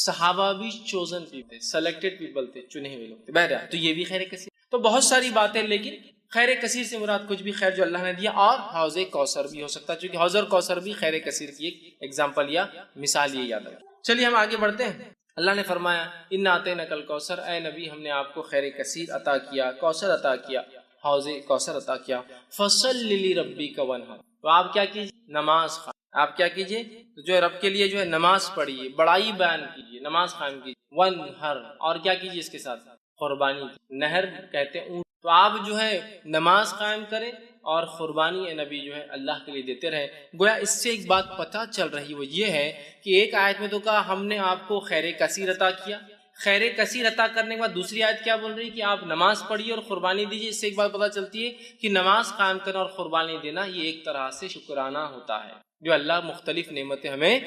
صحابہ بھی چوزن پیپل، سلیکٹڈ پیپل تھے، چنے ہوئے لوگ تھے۔ بہرحال تو یہ بھی خیر کثیر، تو بہت ساری باتیں، لیکن خیر کثیر سے مراد کچھ بھی خیر جو اللہ نے دیا، اور حوض کوثر بھی ہو سکتا ہے، چونکہ حوض اور کوثر بھی خیر کثیر کی ایک ایگزامپل یا مثال یہ یاد رکھیں۔ چلیے ہم آگے بڑھتے ہیں۔ اللہ نے فرمایا اِنَّا أَعْطَيْنَاكَ الْكَوْثَرَ، اے نبی ہم نے آپ کو خیر کثیر عطا کیا، کوثر عطا کیا، حوض کوثر عطا کیا، فَصَلِّ لِرَبِّكَ وَانْحَرْ، تو آپ کیا کیجیے، نماز قائم، آپ کیا کیجیے، تو جو رب کے لیے جو ہے نماز پڑھیے، بڑائی بیان کیجیے، نماز قائم کیجیے، وَانْحَرْ، اور کیا کیجیے اس کے ساتھ قربانی، نہر کہتے ہیں اونٹ، تو آپ جو ہے نماز قائم کریں اور قربانی اے نبی جو ہے اللہ کے لیے دیتے رہے۔ گویا اس سے ایک بات پتہ چل رہی، وہ یہ ہے کہ ایک آیت میں تو کہا ہم نے آپ کو خیر کثیر عطا کیا، خیر کثیر عطا کرنے کے بعد دوسری آیت کیا بول رہی ہے کہ آپ نماز پڑھیے اور قربانی دیجیے۔ اس سے ایک بات پتہ چلتی ہے کہ نماز قائم کرنا اور قربانی دینا یہ ایک طرح سے شکرانہ ہوتا ہے جو اللہ مختلف نعمتیں ہمیں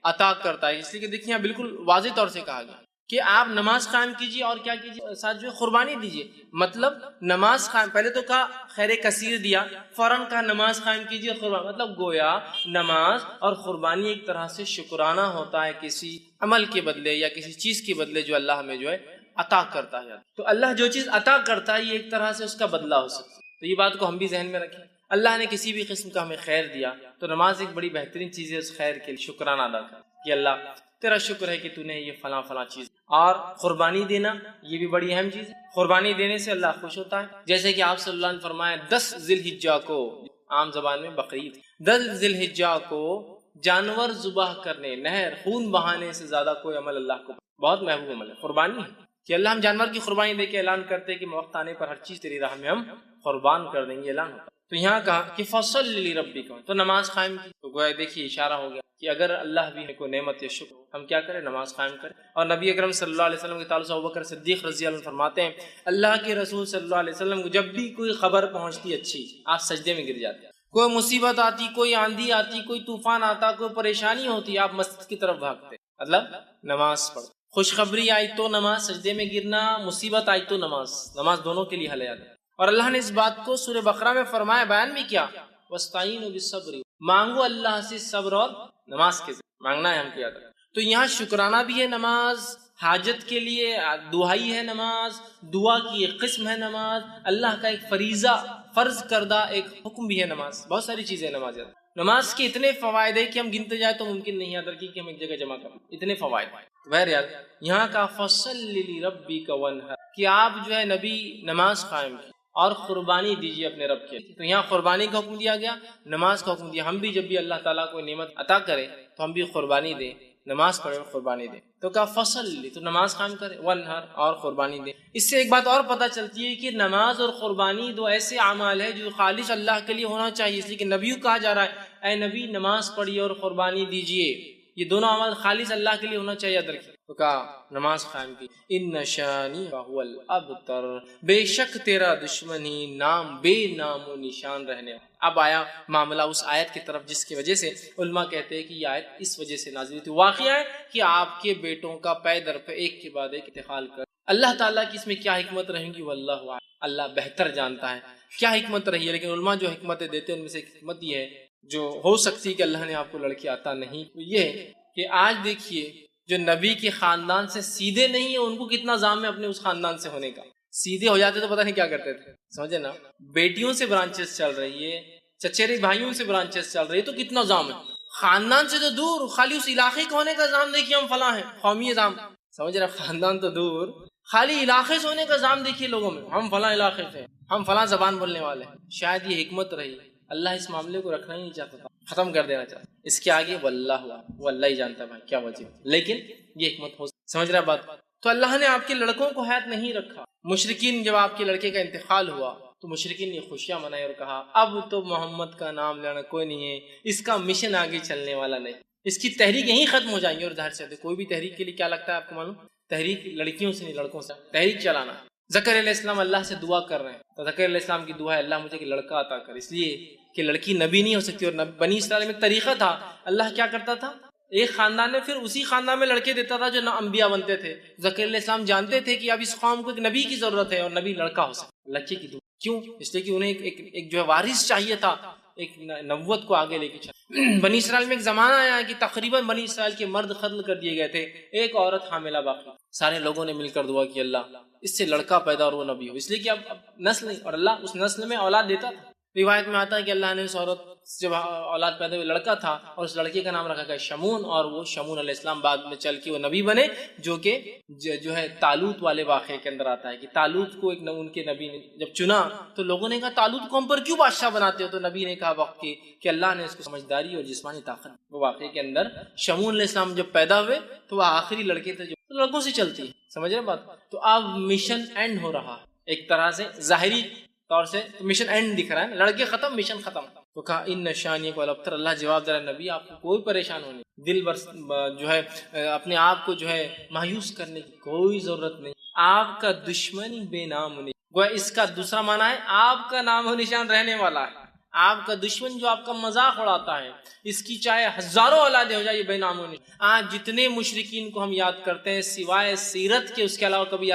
عطا کرتا ہے۔ اس لیے کہ دیکھیے یہاں بالکل واضح طور سے کہا گیا کہ آپ نماز قائم کیجیے اور کیا کیجیے، ساتھ جو ہے قربانی دیجیے۔ مطلب نماز قائم، پہلے تو کہا خیر کثیر دیا، فوراً کہا نماز قائم کیجیے اور قربانی، مطلب گویا نماز اور قربانی ایک طرح سے شکرانہ ہوتا ہے کسی عمل کے بدلے یا کسی چیز کے بدلے جو اللہ ہمیں جو ہے عطا کرتا ہے۔ تو اللہ جو چیز عطا کرتا ہے یہ ایک طرح سے اس کا بدلہ ہو سکتا ہے، تو یہ بات کو ہم بھی ذہن میں رکھیں۔ اللہ نے کسی بھی قسم کا ہمیں خیر دیا تو نماز ایک بڑی بہترین چیز ہے، اس خیر کے لیے شکرانہ ادا کر کہ اللہ تیرا شکر ہے کہ تو نے یہ فلاں فلاں چیز، اور قربانی دینا یہ بھی بڑی اہم چیز ہے، قربانی دینے سے اللہ خوش ہوتا ہے، جیسے کہ آپ صلی اللہ نے فرمایا 10 ذی الحجہ کو، عام زبان میں بقرعید، 10 ذی الحجہ کو جانور ذبح کرنے، نہر خون بہانے سے زیادہ کوئی عمل اللہ کو بہت محبوب عمل ہے قربانی ہے، کہ اللہ ہم جانور کی قربانی دے کے اعلان کرتے کہ وقت آنے پر ہر چیز تیری راہ میں ہم قربان کر دیں گے، اعلان ہوتا ہے۔ تو یہاں کہا کہ فصل لربک، تو نماز قائم کی، تو گویا دیکھیے اشارہ ہو گیا کہ اگر اللہ بھی کو نعمت یا شکر، ہم کیا کریں، نماز قائم کریں۔ اور نبی اکرم صلی اللہ علیہ وسلم کے تعلق سے ابوبکر صدیق رضی اللہ عنہ فرماتے ہیں اللہ کے رسول صلی اللہ علیہ وسلم کو جب بھی کوئی خبر پہنچتی اچھی، آپ سجدے میں گر جاتے، کوئی مصیبت آتی، کوئی آندھی آتی، کوئی طوفان آتا، کوئی پریشانی ہوتی، آپ مسجد کی طرف بھاگتے، مطلب نماز پڑھ، خوشخبری آئی تو نماز، سجدے میں گرنا، مصیبت آئی تو نماز دونوں کے لیے حل ہے۔ اور اللہ نے اس بات کو سورہ بقرہ میں فرمایا، بیان بھی کیا، وَاسْتَعِينُوا بِالصَّبْرِ، مانگو اللہ سے صبر اور نماز کے ذریعے مانگنا ہے ہم کو، یاد رکھیں۔ تو یہاں شکرانہ بھی ہے نماز، حاجت کے لیے دعائی ہے نماز، دعا کی ایک قسم ہے نماز، اللہ کا ایک فریضہ فرض کردہ ایک حکم بھی ہے نماز، بہت ساری چیزیں نماز ہے۔ نماز کے اتنے فوائد ہے کہ ہم گنتے جائیں تو ممکن نہیں، یاد رکھیے کہ ہم ایک جگہ جمع کریں، اتنے فوائد۔ بہرحال یہاں کا فصل لربک وانحر، کہ آپ جو ہے نبی نماز قائم کی اور قربانی دیجیے اپنے رب کے، تو یہاں قربانی کا حکم دیا گیا، نماز کا حکم دیا۔ ہم بھی جب بھی اللہ تعالیٰ کو نعمت عطا کرے تو ہم بھی قربانی دیں، نماز پڑھیں اور قربانی دیں، تو کہا فصل، تو نماز قائم کرے، وانحر، اور قربانی دیں۔ اس سے ایک بات اور پتہ چلتی ہے کہ نماز اور قربانی دو ایسے اعمال ہے جو خالص اللہ کے لیے ہونا چاہیے، اس لیے کہ نبیوں کہا جا رہا ہے اے نبی نماز پڑھیے اور قربانی دیجیے، یہ دونوں اعمال خالص اللہ کے لیے ہونا چاہیے، یاد رکھیے۔ تو کہا نماز قائم کی، ان شانئک ھو الابتر، بے شک تیرا دشمن ہی نام بے نام و نشان رہنے۔ اب آیا معاملہ اس آیت کی طرف جس کی وجہ سے علماء کہتے ہیں کہ یہ آیت اس وجہ سے نازل ہوئی تھی۔ واقعہ ہے کہ آپ کے بیٹوں کا پے در پہ ایک کے بعد ایک انتقال کر، اللہ تعالیٰ کی اس میں کیا حکمت رہیں گی واللہ اعلم، اللہ بہتر جانتا ہے کیا حکمت رہی ہے، لیکن علماء جو حکمتیں دیتے ہیں ان میں سے ایک حکمت یہ ہے جو ہو سکتی ہے کہ اللہ نے آپ کو لڑکی عطا نہیں، یہ ہے کہ آج دیکھیے جو نبی کے خاندان سے سیدھے نہیں ہیں ان کو کتنا زام ہے اپنے اس خاندان سے ہونے کا، سیدھے ہو جاتے تو پتہ نہیں کیا کرتے تھے، سمجھے نا۔ بیٹیوں سے برانچز چل رہی ہے، چچیرے بھائیوں سے برانچز چل رہی، تو کتنا زام ہے، خاندان سے تو دور، خالی اس علاقے کے ہونے کا زام دیکھیے ہم فلاں ہیں، قومی زام، سمجھ رہے، خاندان تو دور، خالی علاقے سے ہونے کا زام دیکھیے لوگوں میں، ہم فلاں علاقے سے، ہم فلاں زبان بولنے والے ہیں۔ شاید یہ حکمت رہی، اللہ اس معاملے کو رکھنا ہی نہیں چاہتا تھا، ختم کر دینا چاہتا، اس کے آگے واللہ وہ اللہ ہی جانتا ہے بھائی کیا وجہ، لیکن یہ حکمت ہو، سمجھ رہا بات۔ تو اللہ نے آپ کے لڑکوں کو حیات نہیں رکھا، مشرکین جب آپ کے لڑکے کا انتقال ہوا تو مشرکین نے خوشیاں منائی اور کہا اب تو محمد کا نام لینا کوئی نہیں ہے، اس کا مشن آگے چلنے والا نہیں، اس کی تحریک یہیں ختم ہو جائیں گی۔ اور ظاہر سے کوئی بھی تحریک کے لیے کیا لگتا ہے آپ کو معلوم، تحریک لڑکیوں سے نہیں لڑکوں سے تحریک چلانا۔ زکریا علیہ السلام اللہ سے دعا کر رہے ہیں، تو زکریا علیہ السلام کی دعا ہے اللہ مجھے کہ لڑکا عطا کر، اس لیے کہ لڑکی نبی نہیں ہو سکتی، اور بنی اسرائیل میں طریقہ تھا، اللہ کیا کرتا تھا ایک خاندان میں پھر اسی خاندان میں لڑکے دیتا تھا جو نہ انبیاء بنتے تھے۔ زکریا علیہ السلام جانتے تھے کہ اب اس قوم کو ایک نبی کی ضرورت ہے، اور نبی لڑکا ہو سکتا، لڑکے کی دعا کیوں، اس لیے کہ انہیں ایک جو ہے وارث چاہیے تھا، ایک نبوت کو آگے لے کے چلا۔ بنی اسرائیل میں ایک زمانہ آیا کہ تقریباً بنی اسرائیل کے مرد قتل کر دیے گئے تھے، ایک عورت حاملہ باقی، سارے لوگوں نے مل کر دعا کی اللہ اس سے لڑکا پیدا اور وہ نبی ہو، اس لیے کہ اب نسل نہیں، اور اللہ اس نسل میں اولاد دیتا تھا۔ روایت میں آتا ہے کہ اللہ نے اس عورت جب اولاد پیدا ہوئی لڑکا تھا، اور اس لڑکے کا نام رکھا گیا شمون، اور وہ شمون علیہ السلام بعد میں چل کے وہ نبی بنے، جو کہ جو ہے طالوت والے واقعے کے اندر آتا ہے کہ طالوت کو ایک ان کے نبی نے جب چنا تو لوگوں نے کہا طالوت کو ہم پر کیوں بادشاہ بناتے ہو، تو نبی نے کہا وقت کی کہ اللہ نے اس کو سمجھداری اور جسمانی طاقت، وہ واقعے کے اندر شمون علیہ السلام جب پیدا ہوئے تو وہ آخری لڑکے تھے جو لڑکوں سے چلتی ہے، سمجھ رہے بات۔ تو اب مشن اینڈ ہو رہا ایک طرح سے ظاہری طور سے، تو مشن اینڈ دکھ رہا ہے، لڑکے ختم مشن ختم، تو کہا ان نشانی کو الابتر، اللہ جواب دے رہا نبی آپ کو کوئی پریشان ہونے، دل جو ہے اپنے آپ کو جو ہے مایوس کرنے کی کوئی ضرورت نہیں، آپ کا دشمن بے نام نہیں، گویا اس کا دوسرا معنی ہے آپ کا نام و نشان رہنے والا ہے، آپ کا دشمن جو آپ کا مذاق اڑاتا ہے اس کی چاہے ہزاروں اولادیں ہو جائے بے نام و نشان۔ آج جتنے مشرکین کو ہم یاد کرتے ہیں سوائے سیرت کے، اس کے علاوہ کبھی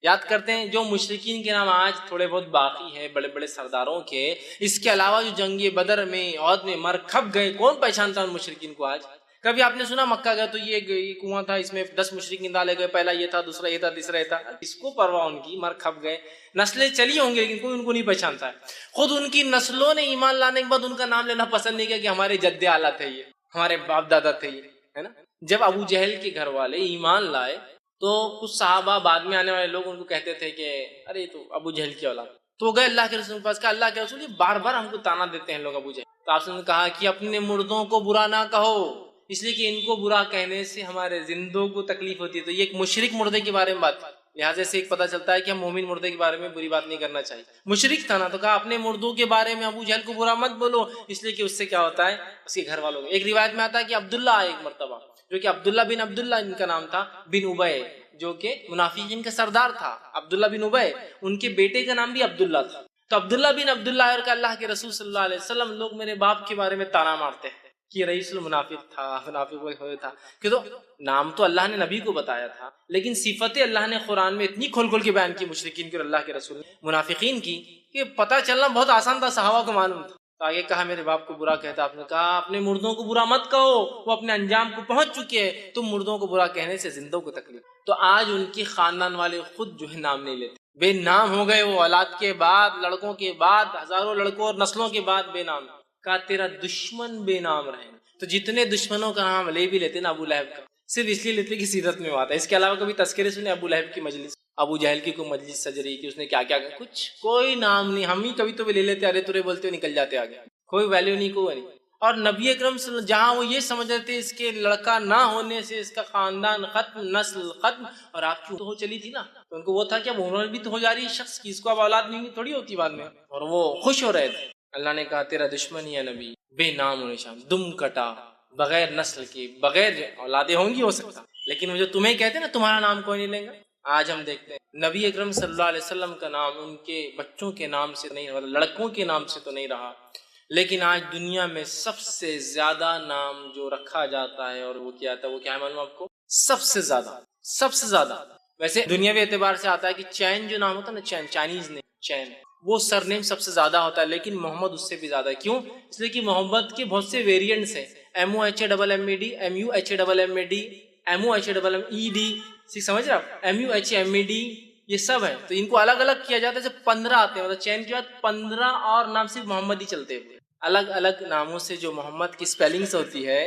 یاد کرتے ہیں جو مشرکین کے نام آج تھوڑے بہت باقی ہیں بڑے بڑے سرداروں کے، اس کے علاوہ جو جنگ بدر میں عہد میں مر کھپ گئے، کون پہچانتا ان مشرکین کو آج؟ کبھی آپ نے سنا مکہ گئے تو یہ کنواں تھا، اس میں 10 مشرکین ڈالے گئے، پہلا یہ تھا، دوسرا یہ تھا، تیسرا یہ تھا، اس کو پرواہ ان کی، مر کھپ گئے، نسلیں چلی ہوں گی لیکن کوئی ان کو نہیں پہچانتا ہے۔ خود ان کی نسلوں نے ایمان لانے کے بعد ان کا نام لینا پسند نہیں کیا کہ ہمارے جد اعلیٰ تھے، یہ ہمارے باپ دادا تھے، یہ ہے نا۔ جب ابو جہل کے گھر والے ایمان لائے تو کچھ صحابہ بعد میں آنے والے لوگ ان کو کہتے تھے کہ ارے تو ابو جہل کی اولاد، تو گئے اللہ کے رسول کے پاس، کہا اللہ کے رسول یہ بار بار ہم کو تانا دیتے ہیں لوگ ابو جہل، تو آپ نے کہا کہ اپنے مردوں کو برا نہ کہو، اس لیے کہ ان کو برا کہنے سے ہمارے زندوں کو تکلیف ہوتی ہے، تو یہ ایک مشرک مردے کے بارے میں بات، لہٰذا سے ایک پتہ چلتا ہے کہ ہم مومن مردے کے بارے میں بری بات نہیں کرنا چاہیے۔ مشرک تھا نا، تو کہا اپنے مردوں کے بارے میں ابو جہل کو برا مت بولو، اس لیے کہ اس سے کیا ہوتا ہے اس کے گھر والوں کو۔ ایک روایت میں آتا ہے کہ عبداللہ آئے ایک مرتبہ، جو کہ عبداللہ بن عبداللہ ان کا نام تھا بن ابے، جو کہ منافقین کا سردار تھا، عبداللہ بن ابے، ان کے بیٹے کا نام بھی عبداللہ تھا۔ تو عبداللہ بن عبداللہ اور کہ اللہ کے رسول صلی اللہ علیہ وسلم لوگ میرے باپ کے بارے میں تانا مارتے ہیں کہ رئیس المنافق تھا، منافق ہوئے تھا، کہ تو نام تو اللہ نے نبی کو بتایا تھا لیکن صفتیں اللہ نے قرآن میں اتنی کھول کھول کے بیان کی مشرکین کی اور اللہ کے رسول منافقین کی کہ پتہ چلنا بہت آسان تھا، صحابہ کو معلوم تھا۔ تو آگے کہا میرے باپ کو برا کہتا، آپ نے کہا اپنے مردوں کو برا مت کہو، وہ اپنے انجام کو پہنچ چکے ہیں، تم مردوں کو برا کہنے سے زندوں کو تکلیف۔ تو آج ان کے خاندان والے خود جو ہے نام نہیں لیتے، بے نام ہو گئے، وہ اولاد کے بعد، لڑکوں کے بعد، ہزاروں لڑکوں اور نسلوں کے بعد بے نام۔ کہا تیرا دشمن بے نام رہے۔ تو جتنے دشمنوں کا نام لے بھی لیتے نا ابو لہب کا، صرف اس لیے لیتے کہ سیرت میں آتا ہے، اس کے علاوہ کبھی تذکرے سنے ابو لہب کی مجلس، ابو جہل کی کوئی مجلس سجری کہ اس نے کیا کیا، کچھ کوئی نام نہیں، ہم ہی کبھی تو بھی لے لیتے، ارے تورے بولتے ہوئے نکل جاتے آگے، کوئی ویلیو نہیں، کوئی نہیں۔ اور نبی اکرم صلی اللہ علیہ وسلم جہاں وہ یہ سمجھ رہے تھے اس کے لڑکا نہ ہونے سے اس کا خاندان ختم، نسل ختم، اور آپ کی تو چلی تھی نا، تو ان کو وہ تھا کہ اب عمر بھی تو ہو جا رہی ہے شخص کی، اس کو اب اولاد نہیں تھوڑی ہوتی بعد میں، اور وہ خوش ہو رہے تھے۔ اللہ نے کہا تیرا دشمن یا نبی بے نام و نشان، دم کٹا، بغیر نسل کی، بغیر اولادیں ہوں گی ہو سکتا، لیکن وہ جو تمہیں کہتے ہیں نا تمہارا نام کوئی نہیں لیں گا۔ آج ہم دیکھتے ہیں نبی اکرم صلی اللہ علیہ وسلم کا نام ان کے بچوں کے نام سے نہیں، مطلب لڑکوں کے نام سے تو نہیں رہا، لیکن آج دنیا میں سب سے زیادہ نام جو رکھا جاتا ہے اور وہ کیا تھا، وہ کیا ہے معلوم آپ کو؟ سب سے زیادہ ویسے دنیاوی اعتبار سے آتا ہے کہ چین جو نام ہوتا ہے نا، چین، چائنیز نیم، چین، وہ سر نیم سب سے زیادہ ہوتا ہے، لیکن محمد اس سے بھی زیادہ ہے۔ کیوں؟ اس لیے کہ محمد کے بہت سے ویریئنٹس ہیں، MOHAMMED، MUHAMMAD، MOHAMMED، سمجھ رہے آپ، MUHMED، یہ سب ہے، تو ان کو الگ الگ کیا جاتا ہے، جب 15 آتے ہیں، مطلب چین کے بعد 15 اور نام صرف محمد ہی چلتے ہیں، الگ الگ ناموں سے جو محمد کی سپیلنگز ہوتی ہے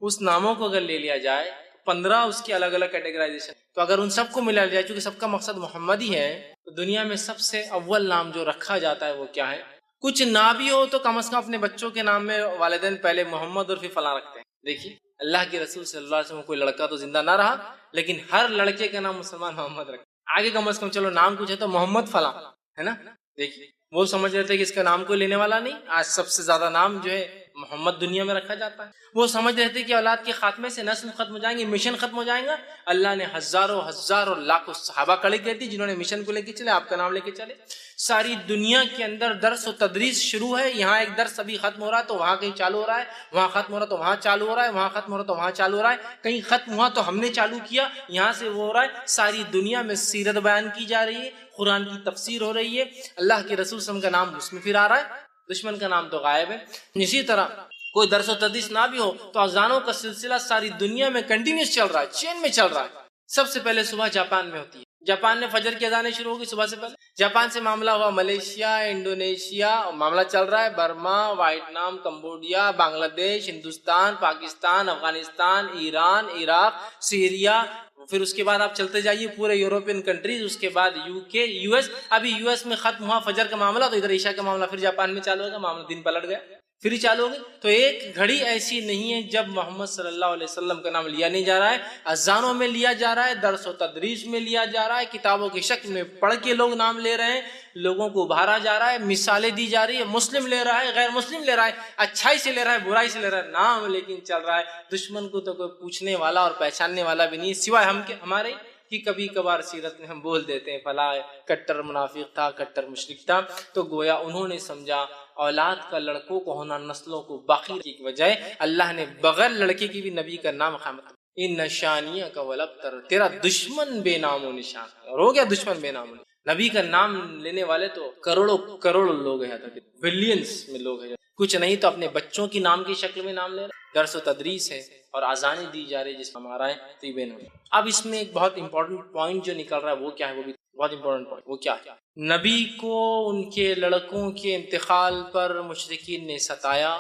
اس ناموں کو اگر لے لیا جائے 15 اس کی الگ الگ کیٹیگرائزیشن، تو اگر ان سب کو ملا جائے چونکہ سب کا مقصد محمد ہی ہے، تو دنیا میں سب سے اول نام جو رکھا جاتا ہے وہ کیا ہے؟ کچھ نہ بھی ہو تو کم از کم اپنے بچوں کے نام میں والدین پہلے محمد اور پھر فلاں رکھتے ہیں۔ دیکھیے اللہ کے رسول صلی اللہ علیہ وسلم کوئی لڑکا تو زندہ نہ رہا، لیکن ہر لڑکے کا نام مسلمان محمد رکھتے، آگے کم از کم چلو نام کچھ ہے تو محمد فلاں ہے نا۔ دیکھیے وہ سمجھ رہے تھے کہ اس کا نام کوئی لینے والا نہیں، آج سب سے زیادہ نام جو ہے محمد دنیا میں رکھا جاتا ہے۔ وہ سمجھ رہے تھے کہ اولاد کے خاتمے سے نسل ختم ہو جائیں گے، مشن ختم ہو جائیں گا۔ اللہ نے ہزاروں لاکھوں صحابہ کھڑے کر دی جنہوں نے مشن کو لے کے چلے، آپ کا نام لے کے چلے۔ ساری دنیا کے اندر درس و تدریس شروع ہے، یہاں ایک درس ابھی ختم ہو رہا ہے تو وہاں کہیں چالو ہو رہا ہے، وہاں ختم ہو رہا ہے تو وہاں چالو ہو رہا ہے، وہاں ختم ہو رہا ہے تو وہاں چالو ہو رہا ہے، کہیں ختم ہوا تو ہم نے چالو کیا، یہاں سے وہ ہو رہا ہے۔ ساری دنیا میں سیرت بیان کی جا رہی ہے، قرآن کی تفسیر ہو رہی ہے، اللہ کے رسول صلی اللہ علیہ وسلم کا نام اس میں پھر آ رہا ہے، دشمن کا نام تو غائب ہے۔ اسی طرح کوئی درس و تدریس نہ بھی ہو تو اذانوں کا سلسلہ ساری دنیا میں کنٹینیوس چل رہا ہے، چین میں چل رہا ہے۔ سب سے پہلے صبح جاپان میں ہوتی ہے، جاپان میں فجر کی اذانیں شروع ہوگی صبح سے پہلے، جاپان سے معاملہ ہوا ملیشیا، انڈونیشیا، معاملہ چل رہا ہے برما، وائٹنام، کمبوڈیا، بنگلہ دیش، ہندوستان، پاکستان، افغانستان، ایران، عراق، سیریا، پھر اس کے بعد آپ چلتے جائیے پورے یورپین کنٹریز، اس کے بعد یو کے، یو ایس۔ ابھی یو ایس میں ختم ہوا فجر کا معاملہ تو ادھر عشاء کا معاملہ پھر جاپان میں چالو ہوگا، معاملہ دن پلٹ گیا پھر ہی چالو ہوگی۔ تو ایک گھڑی ایسی نہیں ہے جب محمد صلی اللہ علیہ وسلم کا نام لیا نہیں جا رہا ہے، اذانوں میں لیا جا رہا ہے، درس و تدریس میں لیا جا رہا ہے، کتابوں کی شکل میں پڑھ کے لوگ نام لے رہے ہیں، لوگوں کو ابھارا جا رہا ہے، مثالیں دی جا رہی ہے، مسلم لے رہا ہے، غیر مسلم لے رہا ہے، اچھائی سے لے رہا ہے، برائی سے لے رہا ہے، نام لیکن چل رہا ہے۔ دشمن کو تو کوئی پوچھنے والا اور پہچاننے والا بھی نہیں سوائے ہم کے ہمارے کہ کبھی کبھار سیرت میں ہم بول دیتے ہیں فلاں کٹر منافق تھا، کٹر مشرک تھا، تو گویا انہوں نے سمجھا اولاد کا لڑکوں کو ہونا نسلوں کو باقی کی بجائے اللہ نے بغیر لڑکے کی بھی نبی کا نام خامت ان نشانیہ کا ولبتر، تیرا دشمن بے نام و نشان ہے، اور ہو گیا دشمن بے نام و نشان۔ نبی کا نام لینے والے تو کروڑوں کروڑ لوگ ہیں، بلینز میں لوگ ہیں، کچھ نہیں تو اپنے بچوں کی نام کی شکل میں نام لے رہے، درس و تدریس ہے اور اذانیں دی جا رہی جس میں ہمارا ہے تو یہ بے نام۔ اب اس میں ایک بہت امپورٹنٹ پوائنٹ جو نکل رہا ہے وہ کیا ہے، وہ بھی بہت امپورٹنٹ پوائنٹ، وہ کیا ہے؟ نبی کو ان کے لڑکوں کے انتقال پر مشرکین نے ستایا،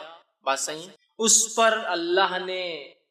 بات صحیح ہے، اس پر اللہ نے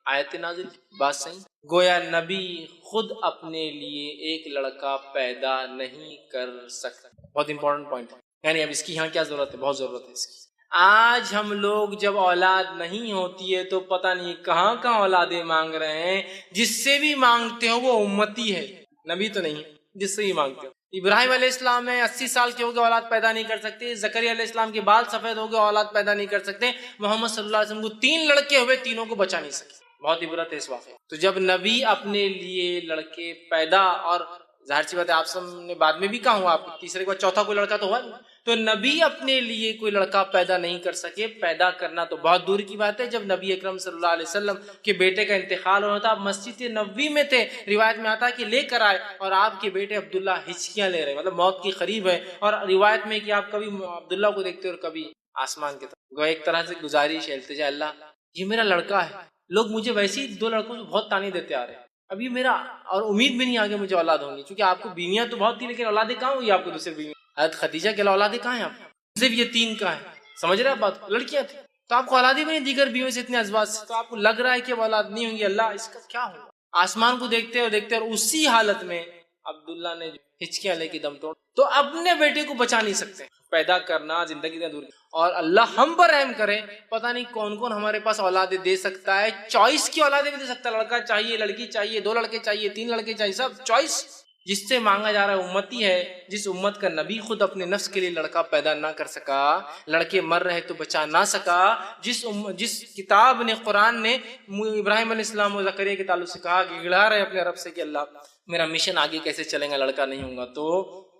آیت نازل، بات صحیح، گویا نبی خود اپنے لیے ایک لڑکا پیدا نہیں کر سکتا، بہت امپورٹنٹ پوائنٹ ہے، یعنی اب اس کی یہاں کیا ضرورت ہے، بہت ضرورت ہے اس کی۔ آج ہم لوگ جب اولاد نہیں ہوتی ہے تو پتہ نہیں کہاں کہاں اولادیں مانگ رہے ہیں، جس سے بھی مانگتے ہو وہ امتی ہے، نبی تو نہیں ہے، جس سے بھی مانگتے ہو۔ ابراہیم علیہ السلام ہے 80 سال کے ہو گئے اولاد پیدا نہیں کر سکتے، زکریا علیہ السلام کے بال سفید ہو گئے اولاد پیدا نہیں کر سکتے، محمد صلی اللہ علیہ وسلم کو 3 لڑکے ہوئے، تینوں کو بچا نہیں سکے، بہت عبرت ہے اس واقعے۔ تو جب نبی اپنے لیے لڑکے پیدا، اور ظاہر سی بات ہے آپ سب نے بعد میں بھی کہا ہوا، آپ تیسرے کے بعد چوتھا کوئی لڑکا تو ہوا نہیں، تو نبی اپنے لیے کوئی لڑکا پیدا نہیں کر سکے، پیدا کرنا تو بہت دور کی بات ہے۔ جب نبی اکرم صلی اللہ علیہ وسلم کے بیٹے کا انتقال ہوا تھا، آپ مسجد نبوی میں تھے، روایت میں آتا ہے کہ لے کر آئے، اور آپ کے بیٹے عبداللہ ہچکیاں لے رہے، مطلب موت کے قریب ہے، اور روایت میں کہ آپ کبھی عبداللہ کو دیکھتے اور کبھی آسمان کی طرف، وہ ایک طرح سے گزارش ہے، التجا، اللہ یہ میرا لڑکا ہے، لوگ مجھے ویسے ہی 2 لڑکوں سے بہت تانے دیتے آ رہے ہیں، اب یہ میرا، اور امید بھی نہیں آگے مجھے اولاد ہوں گی، کیونکہ آپ کو بیویاں تو بہت تھی لیکن اولادیں کہاں ہوئی آپ کو دوسرے بیوی، حضرت خدیجہ کے اولادیں کہاں ہیں آپ کو، صرف یہ 3 کا ہے، سمجھ رہے ہیں آپ بات کو، لڑکیاں تھیں تو آپ کو اولادیں بھی نہیں، دیگر بیویوں سے اتنے ازواج سے، تو آپ کو لگ رہا ہے کہ وہ اولاد نہیں ہوں گی، اللہ اس کا کیا ہوگا، آسمان کو دیکھتے اور دیکھتے، اور اسی حالت میں عبداللہ نے ہچکیاں لے کے دم توڑ، تو اپنے بیٹے کو بچا نہیں سکتے، پیدا کرنا زندگی سے دور، اور اللہ ہم پر رحم کرے، پتہ نہیں کون کون ہمارے پاس اولادیں دے سکتا ہے، چوائس کی اولادیں بھی دے سکتا ہے، لڑکا چاہیے، لڑکی چاہیے، 2 لڑکے چاہیے، 3 لڑکے چاہیے، سب چوائس، جس سے مانگا جا رہا ہے امتی ہے، جس امت کا نبی خود اپنے نفس کے لیے لڑکا پیدا نہ کر سکا، لڑکے مر رہے تو بچا نہ سکا، جس کتاب نے، قرآن نے ابراہیم علیہ السلام و زکریا کے تعلق سے کہا کہ گڑا رہے اپنے رب سے کہ اللہ میرا مشن آگے کیسے چلے گا، لڑکا نہیں ہوگا،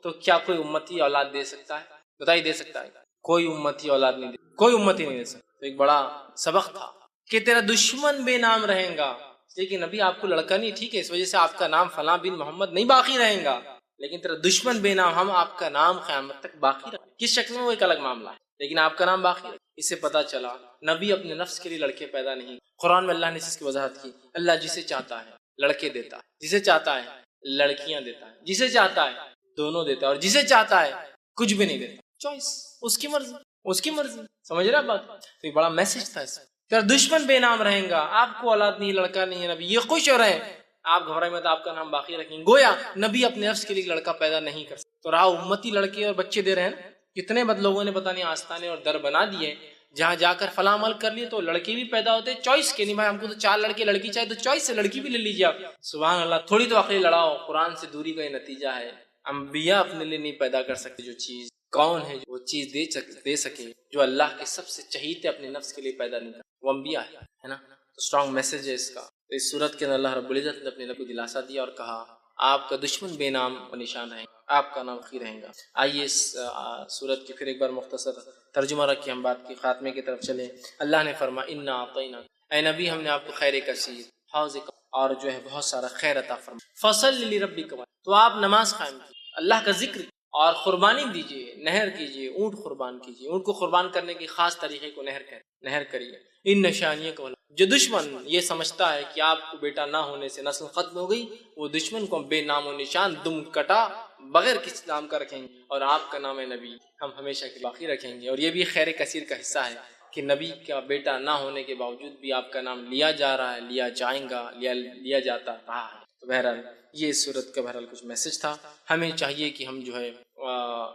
تو کیا کوئی امتی اولاد دے سکتا ہے؟ بتائیے دے سکتا ہے؟ کوئی امتی اولاد نہیں دے، کوئی امتی نہیں دے سکتا۔ تو ایک بڑا سبق تھا کہ تیرا دشمن بے نام رہے گا، لیکن نبی آپ کو لڑکا نہیں، ٹھیک ہے اس وجہ سے آپ کا نام فلاں بن محمد نہیں باقی رہے گا، لیکن تیرا دشمن بے نام، ہم آپ کا نام قیامت تک باقی رہے، کس شکل میں وہ ایک الگ معاملہ ہے، لیکن آپ کا نام باقی رہے۔ اس سے پتہ چلا نبی اپنے نفس کے لیے لڑکے پیدا نہیں، قرآن میں اللہ نے اس کی وضاحت کی، اللہ جسے چاہتا ہے لڑکے دیتا ہے، جسے چاہتا ہے لڑکیاں دیتا ہے، جسے چاہتا ہے دونوں دیتا ہے، اور جسے چاہتا ہے کچھ بھی نہیں دیتا، چوائس اس کی مرضی۔ اس کی مرضی. سمجھ رہے بات؟ تو یہ بڑا میسج تھا اس میں. دشمن بے نام رہیں گا، آپ کو اولاد نہیں، لڑکا نہیں ہے، نبی یہ خوش ہو رہے ہیں، آپ گھبرائے مت، آپ کا نام باقی رکھیں گے. گویا نبی اپنے نفس کے لیے لڑکا پیدا نہیں کر سکتے، تو رہا امتی لڑکے اور بچے دے رہے ہیں. کتنے بد لوگوں نے پتہ نہیں آستانے اور در بنا دیے، جہاں جا کر فلاں عمل کر لیے تو لڑکے بھی پیدا ہوتے چوائس کے. نہیں بھائی ہم کو تو 4 لڑکے لڑکی چاہیے تو چوائس سے لڑکی بھی لے لیجیے آپ. سبحان اللہ. تھوڑی تو عقل لڑاؤ. قرآن سے دوری کا یہ نتیجہ ہے. انبیاء اپنے لیے نہیں پیدا کر سکتے جو چیز. کون ہے جو وہ چیز دے سکے جو اللہ کے سب سے چہیتے اپنے نفس کے لیے پیدا نہیں کرتے؟ وہ انبیاء ہے نا. تو اسٹرانگ میسج ہے اس کا. اس صورت کے اندر اللہ رب العزت نے اپنے نبی کو دلاسا دیا اور کہا آپ کا دشمن بے نام و نشان رہے گا، آپ کا نام خیر رہے گا. آئیے اس صورت کی پھر ایک بار مختصر ترجمہ رکھ کے ہم بات کی خاتمے کی طرف چلیں. اللہ نے فرمایا انا اعطیناک، اے نبی ہم نے آپ کو خیر کثیر، حوض اور جو ہے بہت سارا خیر عطا فرمایا. فصل لربک، تو آپ نماز قائم کیجیے، اللہ کا ذکر اور قربانی دیجیے، نہر کیجیے، اونٹ قربان کیجیے. اونٹ کو قربان کرنے کے خاص طریقے کو نہر کریے. ان نشانیوں کو جو دشمن یہ سمجھتا ہے کہ آپ کو بیٹا نہ ہونے سے نسل ختم ہو گئی، وہ دشمن کو بے نام و نشان دم کٹا بغیر کسی نام کا رکھیں گے، اور آپ کا نام ہے نبی ہم ہمیشہ کے باقی رکھیں گے. اور یہ بھی خیر کثیر کا حصہ ہے کہ نبی کا بیٹا نہ ہونے کے باوجود بھی آپ کا نام لیا جا رہا ہے، لیا جائیں گا، لیا جاتا رہا ہے. تو بہرحال یہ اس صورت کا بہرحال کچھ میسج تھا. ہمیں چاہیے کہ ہم جو ہے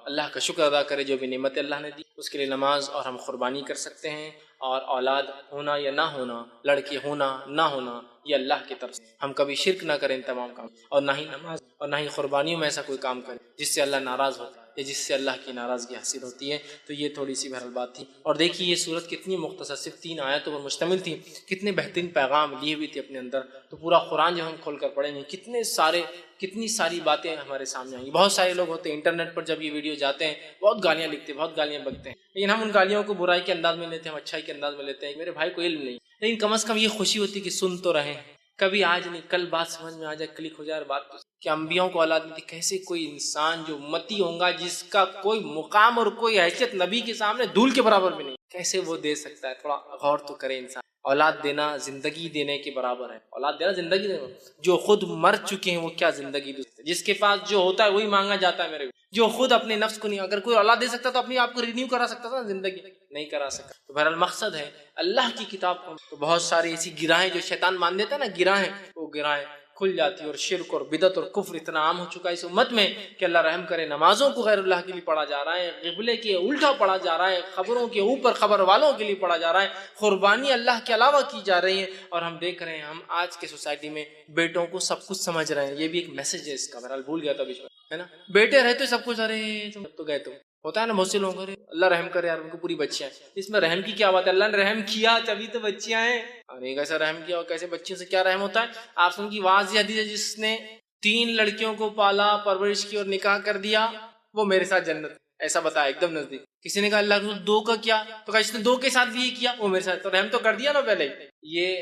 اللہ کا شکر ادا کریں جو بھی نعمت اللہ نے دی، اس کے لیے نماز اور ہم قربانی کر سکتے ہیں. اور اولاد ہونا یا نہ ہونا، لڑکے ہونا نہ ہونا، یہ اللہ کی طرف سے. ہم کبھی شرک نہ کریں ان تمام کام، اور نہ ہی نماز اور نہ ہی قربانیوں میں ایسا کوئی کام کریں جس سے اللہ ناراض ہوتا ہے یا جس سے اللہ کی ناراضگی حاصل ہوتی ہے. تو یہ تھوڑی سی بہرحال بات تھی. اور دیکھیے یہ صورت کتنی مختصر، صرف 3 آیتوں پر مشتمل تھی، کتنے بہترین پیغام لیے ہوئے تھے اپنے اندر. تو پورا قرآن جب ہم کھول کر پڑھیں گے کتنی ساری باتیں ہمارے سامنے آئیں گی. بہت سارے لوگ ہوتے ہیں انٹرنیٹ پر جب یہ ویڈیو جاتے ہیں بہت گالیاں لکھتے ہیں، بہت گالیاں بکتے ہیں، لیکن ہم ان گالیوں کو برائی کے انداز میں لیتے ہیں، ہم اچھائی کے انداز میں لیتے ہیں. میرے بھائی کو علم نہیں، لیکن کم از کم یہ خوشی ہوتی کہ سن تو رہے ہیں. کبھی آج نہیں کل بات سمجھ میں آ جائے، کلک ہو جائے بات تو کہ انبیاؤں کو اولاد نہیں تھی. کیسے کوئی انسان جو امتی ہوگا جس کا کوئی مقام اور کوئی حیثیت نبی کے سامنے دھول کے برابر بھی نہیں، کیسے وہ دے سکتا ہے؟ تھوڑا غور تو کرے انسان. اولاد دینا زندگی دینے کے برابر ہے. اولاد دینا زندگی دینا. جو خود مر چکے ہیں وہ کیا زندگی دے سکتے؟ جس کے پاس جو ہوتا ہے وہی مانگا جاتا ہے. میرے جو خود اپنے نفس کو نہیں، اگر کوئی اولاد دے سکتا تو اپنے آپ کو رینیو کرا سکتا تھا، زندگی نہیں کرا سکتا. تو بہرحال مقصد ہے اللہ کی کتاب کو. تو بہت ساری ایسی گراہیں جو شیطان مان دیتا ہے نا، گراہیں، وہ گراہیں کھل جاتی ہے. اور شرک اور بدعت اور کفر اتنا عام ہو چکا ہے اس امت میں کہ اللہ رحم کرے. نمازوں کو غیر اللہ کے لیے پڑھا جا رہا ہے، قبلے کے الٹا پڑھا جا رہا ہے، خبروں کے اوپر خبر والوں کے لیے پڑھا جا رہا ہے، قربانی اللہ کے علاوہ کی جا رہی ہے. اور ہم دیکھ رہے ہیں ہم آج کے سوسائٹی میں بیٹوں کو سب کچھ سمجھ رہے ہیں. یہ بھی ایک میسج ہے اس کا. بہرحال بھول گیا تھا بیچ میں، ہے نا. بیٹے رہتے سب کچھ، ارے تم تو گئے تم ہوتا ہے نا. بہت سے لوگ اللہ رحم کرے یار ان کو پوری بچیاں ہیں. اس میں رحم کی کیا بات ہے؟ اللہ نے رحم کیا تبھی تو بچیاں ہیں. اور ایک ایسا رحم کیا اور کیسے بچیوں سے کیا رحم ہوتا ہے؟ آپ سن کی واضح حدیث ہے، جس نے 3 لڑکیوں کو پالا، پرورش کی اور نکاح کر دیا وہ میرے ساتھ جنت، ایسا بتایا ایک دم نزدیک. کسی نے کہا اللہ رسول 2 کا کیا؟ تو کہا جس نے 2 کے ساتھ بھی یہ کیا وہ میرے ساتھ. تو رحم تو کر دیا نا پہلے. یہ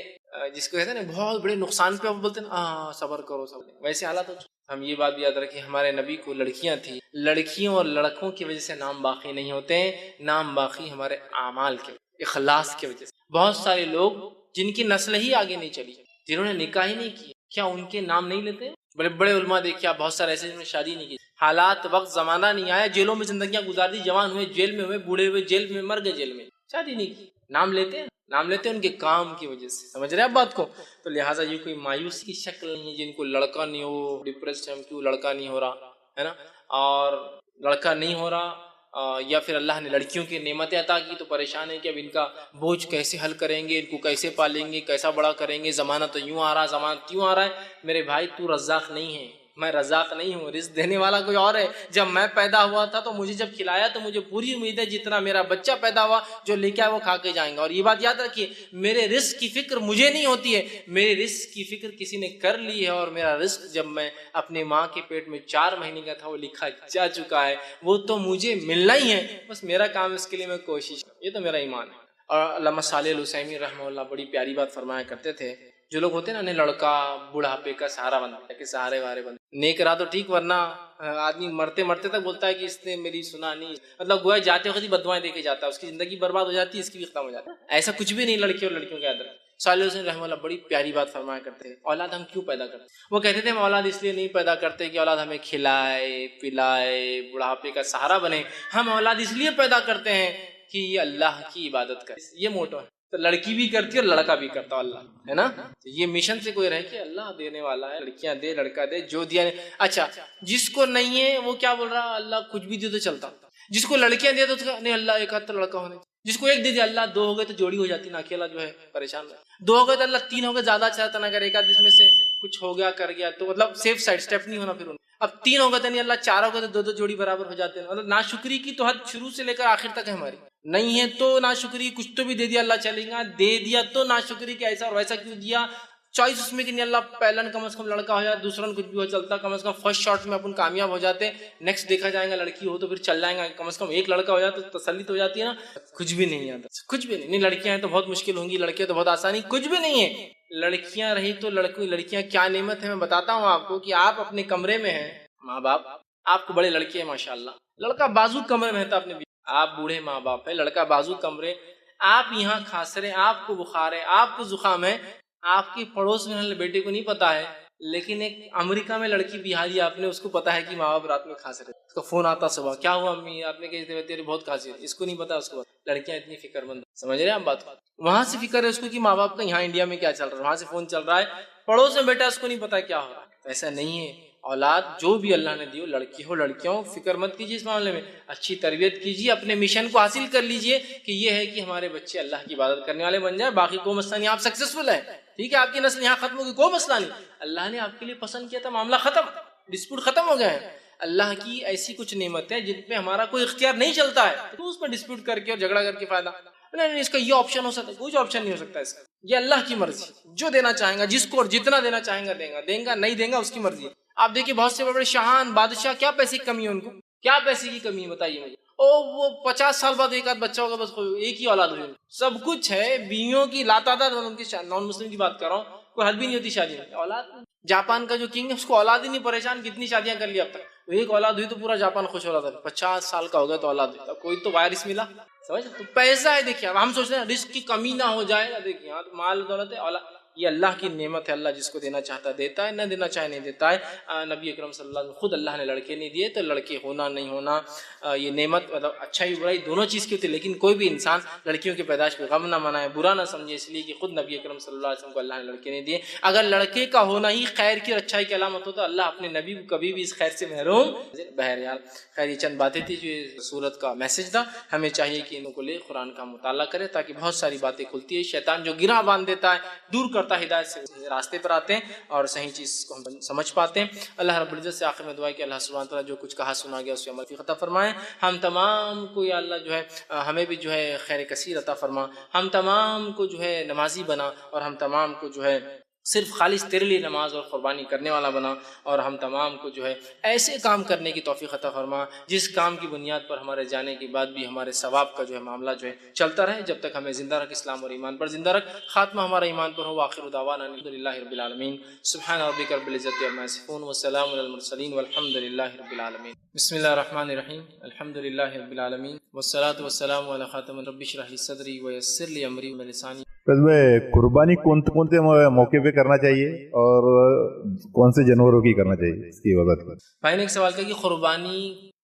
جس کو کہتے ہیں نا بہت بڑے نقصان پہ بولتے ہیں نا صبر کرو صبر، ویسے حالات ہو. ہم یہ بات بھی یاد رکھیں ہمارے نبی کو لڑکیاں تھیں. لڑکیوں اور لڑکوں کی وجہ سے نام باقی نہیں ہوتے ہیں، نام باقی ہمارے اعمال کے اخلاص کی وجہ سے. بہت سارے لوگ جن کی نسل ہی آگے نہیں چلی، جنہوں نے نکاح ہی نہیں کیا، کیا ان کے نام نہیں لیتے؟ بڑے بڑے علماء دیکھیں آپ، بہت سارے ایسے جنہوں نے شادی نہیں کی. حالات وقت زمانہ نہیں آیا، جیلوں میں زندگیاں گزار دی، جوان ہوئے جیل میں ہوئے، بوڑھے ہوئے جیل میں، مر گئے جیل میں، شادی نہیں کی. نام لیتے ہیں، نام لیتے ہیں ان کے کام کی وجہ سے. سمجھ رہے ہیں آپ بات کو؟ تو لہٰذا یہ کوئی مایوسی کی شکل نہیں ہے جن کو لڑکا نہیں ہو ڈپریسڈ ہم کیوں لڑکا نہیں ہو رہا ہے نا. اور لڑکا نہیں ہو رہا یا پھر اللہ نے لڑکیوں کی نعمتیں عطا کی تو پریشان ہے کہ اب ان کا بوجھ کیسے حل کریں گے، ان کو کیسے پالیں گے، کیسا بڑا کریں گے. زمانہ تو یوں آ رہا، زمانہ کیوں آ رہا ہے؟ میرے بھائی تو رزاق نہیں ہے، میں رزاق نہیں ہوں، رزق دینے والا کوئی اور ہے. جب میں پیدا ہوا تھا تو مجھے جب کھلایا تو مجھے پوری امید ہے جتنا میرا بچہ پیدا ہوا جو لے کے آئے وہ کھا کے جائیں گا. اور یہ بات یاد رکھیے میرے رزق کی فکر مجھے نہیں ہوتی ہے، میرے رزق کی فکر کسی نے کر لی ہے. اور میرا رزق جب میں اپنے ماں کے پیٹ میں 4 مہینے کا تھا وہ لکھا جا چکا ہے، وہ تو مجھے ملنا ہی ہے. بس میرا کام اس کے لیے میں کوشش، یہ تو میرا ایمان ہے. اور علامہ صالح العثیمین رحمہ اللہ بڑی پیاری بات فرمایا کرتے تھے، جو لوگ ہوتے ہیں نا انہیں لڑکا بڑھاپے کا سہارا بنتا ہے کہ سہارے وارے بنتے نیک رہا تو ٹھیک، ورنہ آدمی مرتے مرتے تک بولتا ہے کہ اس نے میری سنا نہیں. مطلب گویا جاتے وقت ہی بدوائیں دے کے جاتا ہے، اس کی زندگی برباد ہو جاتی ہے، اس کی بھی ختم ہو جاتا ہے. ایسا کچھ بھی نہیں لڑکی اور لڑکیوں کے اندر. صالح حسین رحمہ اللہ بڑی پیاری بات فرمایا کرتے ہیں. اولاد ہم کیوں پیدا کرتے ہیں؟ وہ کہتے تھے ہم اولاد اس لیے نہیں پیدا کرتے کہ اولاد ہمیں کھلائے پلائے بڑھاپے کا سہارا بنے. ہم اولاد اس لیے پیدا کرتے ہیں کہ یہ اللہ کی عبادت کرے، یہ موٹو ہے. تو لڑکی بھی کرتی ہے اور لڑکا بھی کرتا اللہ، ہے نا. یہ مشن سے کوئی رہے کہ اللہ دینے والا ہے، لڑکیاں دے لڑکا دے، جو دیا نہیں. اچھا جس کو نہیں ہے وہ کیا بول رہا، اللہ کچھ بھی دے تو چلتا. جس کو لڑکیاں دے تو نہیں اللہ ایک ہاتھ تو لڑکا ہونے. جس کو ایک دے دیا اللہ دو ہو گئے تو جوڑی ہو جاتی نا، اکیلا جو ہے پریشان رہے. دو ہو گئے تو اللہ تین ہو گئے زیادہ اچھا تھا نا، اگر ایک آدھ اس میں سے کچھ ہو گیا کر گیا تو مطلب سیف سائڈ اسٹیپ نہیں ہونا پھر. اب تین ہو گئے تو نہیں اللہ چار ہو گئے تو دو دو جوڑی برابر ہو جاتے ہیں. مطلب ناشکری کی تو حد شروع سے لے کر آخر تک ہے ہماری. نہیں ہے تو ناشکری، کچھ تو بھی دے دیا اللہ چلے گا، دے دیا تو ناشکری کہ ایسا اور ویسا کیوں دیا. چوائس اس میں کہ نہیں اللہ پہلا کم از کم لڑکا ہو جائے، دوسرا کچھ بھی ہو چلتا، کم از کم فرسٹ شاٹ میں اپن کامیاب ہو جاتے. نیکسٹ دیکھا جائے گا لڑکی ہو تو پھر چل جائیں گا، کم از کم ایک لڑکا ہو جائے تو تسلی تو ہو جاتی ہے نا. کچھ بھی نہیں آتا، کچھ بھی نہیں. لڑکیاں ہیں تو بہت مشکل ہوں گی، لڑکیاں تو بہت آسانی، کچھ بھی نہیں ہے. لڑکیاں رہی تو لڑکیاں کیا نعمت ہے. میں بتاتا ہوں آپ کو کہ آپ اپنے کمرے میں ہیں، ماں باپ آپ کو بڑے لڑکے ہیں ماشاء اللہ، لڑکا بازو کمرے میں رہتا اپنے، آپ بوڑھے ماں باپ ہے، لڑکا بازو کمرے، آپ یہاں کھانس رہے، آپ کو بخار ہے، آپ کو زکام ہے، آپ کی پڑوس میں بیٹے کو نہیں پتا ہے، لیکن ایک امریکہ میں لڑکی بہاری آپ نے، اس کو پتا ہے کہ ماں باپ رات میں کھانس رہے، اس کا فون آتا صبح، کیا ہوا امی آپ نے کہتے تیرے بہت کھانسی ہے، اس کو نہیں پتا، اس کو لڑکیاں اتنی فکر مند، سمجھ رہے ہیں آپ بات. وہاں سے فکر ہے اس کو کہ ماں باپ کا یہاں انڈیا میں کیا چل رہا ہے، وہاں سے فون چل رہا ہے، پڑوس میں بیٹا اس کو نہیں پتا کیا ہو رہا ہے. ایسا نہیں ہے. اولاد جو بھی اللہ نے دی ہو، لڑکی ہو لڑکیاں ہو، فکر مت کیجیے اس معاملے میں، اچھی تربیت کیجیے، اپنے مشن کو حاصل کر لیجیے کہ یہ ہے کہ ہمارے بچے اللہ کی عبادت کرنے والے بن جائیں. باقی کوئی مسئلہ نہیں، آپ سکسیسفل ہیں، ٹھیک ہے، آپ کی نسل یہاں ختم ہوگی، کوئی مسئلہ نہیں، اللہ نے آپ کے لیے پسند کیا تھا، معاملہ ختم، ڈسپیوٹ ختم ہو گئے ہیں. اللہ کی ایسی کچھ نعمتیں جن پہ ہمارا کوئی اختیار نہیں چلتا ہے تو اس پہ ڈسپیوٹ کر کے اور جھگڑا کر کے فائدہ نہیں. اس کا یہ آپشن ہو سکتا ہے، کوئی آپشن نہیں ہو سکتا اس کا. یہ اللہ کی مرضی، جو دینا چاہیں گا جس کو اور جتنا دینا چاہیں گا دیں گا نہیں دیں گا اس کی مرضی. آپ دیکھیے بہت سے بڑے بڑے شاہان بادشاہ، کیا پیسے کی کمی ہے ان کو، کیا پیسے کی کمی ہے بتائیے مجھے. وہ 50 سال بعد ایک آدھ بچہ ہوگا، بس ایک ہی اولاد ہوئی، سب کچھ ہے، بیویوں کی لاتعداد، ان کی نان مسلم کی بات کر رہا ہوں، کوئی حد بھی نہیں ہوتی شادی میں. اولاد جاپان کا جو کنگ ہے اس کو اولاد ہی نہیں، پریشان کتنی شادیاں کر لی اب تک، ایک اولاد ہوئی تو پورا جاپان خوش ہو رہا تھا. 50 سال کا ہو گیا تو اولاد ہوئی، کوئی تو وائرس ملا، سمجھ تو پیسہ ہے. دیکھیے اب ہم سوچ رہے ہیں رزق کی کمی نہ ہو جائے گا، دیکھیے مال دولت ہے، اولاد یہ اللہ کی نعمت ہے، اللہ جس کو دینا چاہتا ہے دیتا ہے، نہ دینا چاہے نہیں دیتا ہے. نبی اکرم صلی اللہ علیہ وسلم خود اللہ نے لڑکے نہیں دیے، تو لڑکے ہونا نہیں ہونا یہ نعمت مطلب اچھائی برائی دونوں چیز کی ہوتی ہے. لیکن کوئی بھی انسان لڑکیوں کی پیدائش پہ غم نہ منائے، برا نہ سمجھے، اس لیے کہ خود نبی اکرم صلی اللہ علیہ وسلم کو اللہ نے لڑکے نہیں دیے. اگر لڑکے کا ہونا ہی خیر کی اور اچھائی کی علامت ہوتا اللہ اپنے نبی کو کبھی بھی اس خیر سے محروم. بہرحال خیر یہ چند باتیں تھی جو سورت کا میسج تھا. ہمیں چاہیے کہ ان کو لے قرآن کا مطالعہ کرے تاکہ بہت ساری باتیں کھلتی ہے. شیطان جو گرہ باندھ دیتا ہے دور کرتا ہے ہدایت سے، راستے پر آتے ہیں اور صحیح چیز کو ہم سمجھ پاتے ہیں. اللہ رب العزت سے آخر میں دعا ہے کہ اللہ سبحانہ وتعالی جو کچھ کہا سنا گیا اس پہ عمل کی عطا فرمائے. ہم تمام کو یا اللہ جو ہے ہمیں بھی جو ہے خیر کثیر عطا فرما. ہم تمام کو جو ہے نمازی بنا اور ہم تمام کو جو ہے صرف خالص تیرے لیے نماز اور قربانی کرنے والا بنا. اور ہم تمام کو جو ہے ایسے کام کرنے کی توفیق عطا فرما جس کام کی بنیاد پر ہمارے جانے کے بعد بھی ہمارے ثواب کا جو ہے معاملہ جو ہے چلتا رہے، جب تک ہمیں زندہ رکھ، اسلام اور ایمان پر زندہ رکھ، خاتمہ ہمارا ایمان پر ہو. آخر دعوانا الحمدللہ رب العالمین. سبحان ربک رب العزت عما یصفون وسلام علی المرسلین والحمدللہ رب العالمین. بسم اللہ الرحمن الرحیم. الحمدللہ رب العالمین والصلاة والسلام علی خاتم. رب اشرح لی صدری ویسر لی امری ولسانی. میں قربانی کون سے موقع پہ کرنا چاہیے اور کون سے جانوروں کی کرنا چاہیے، اس کی وضاحت کریں. بھائی نے ایک سوال کیا کہ قربانی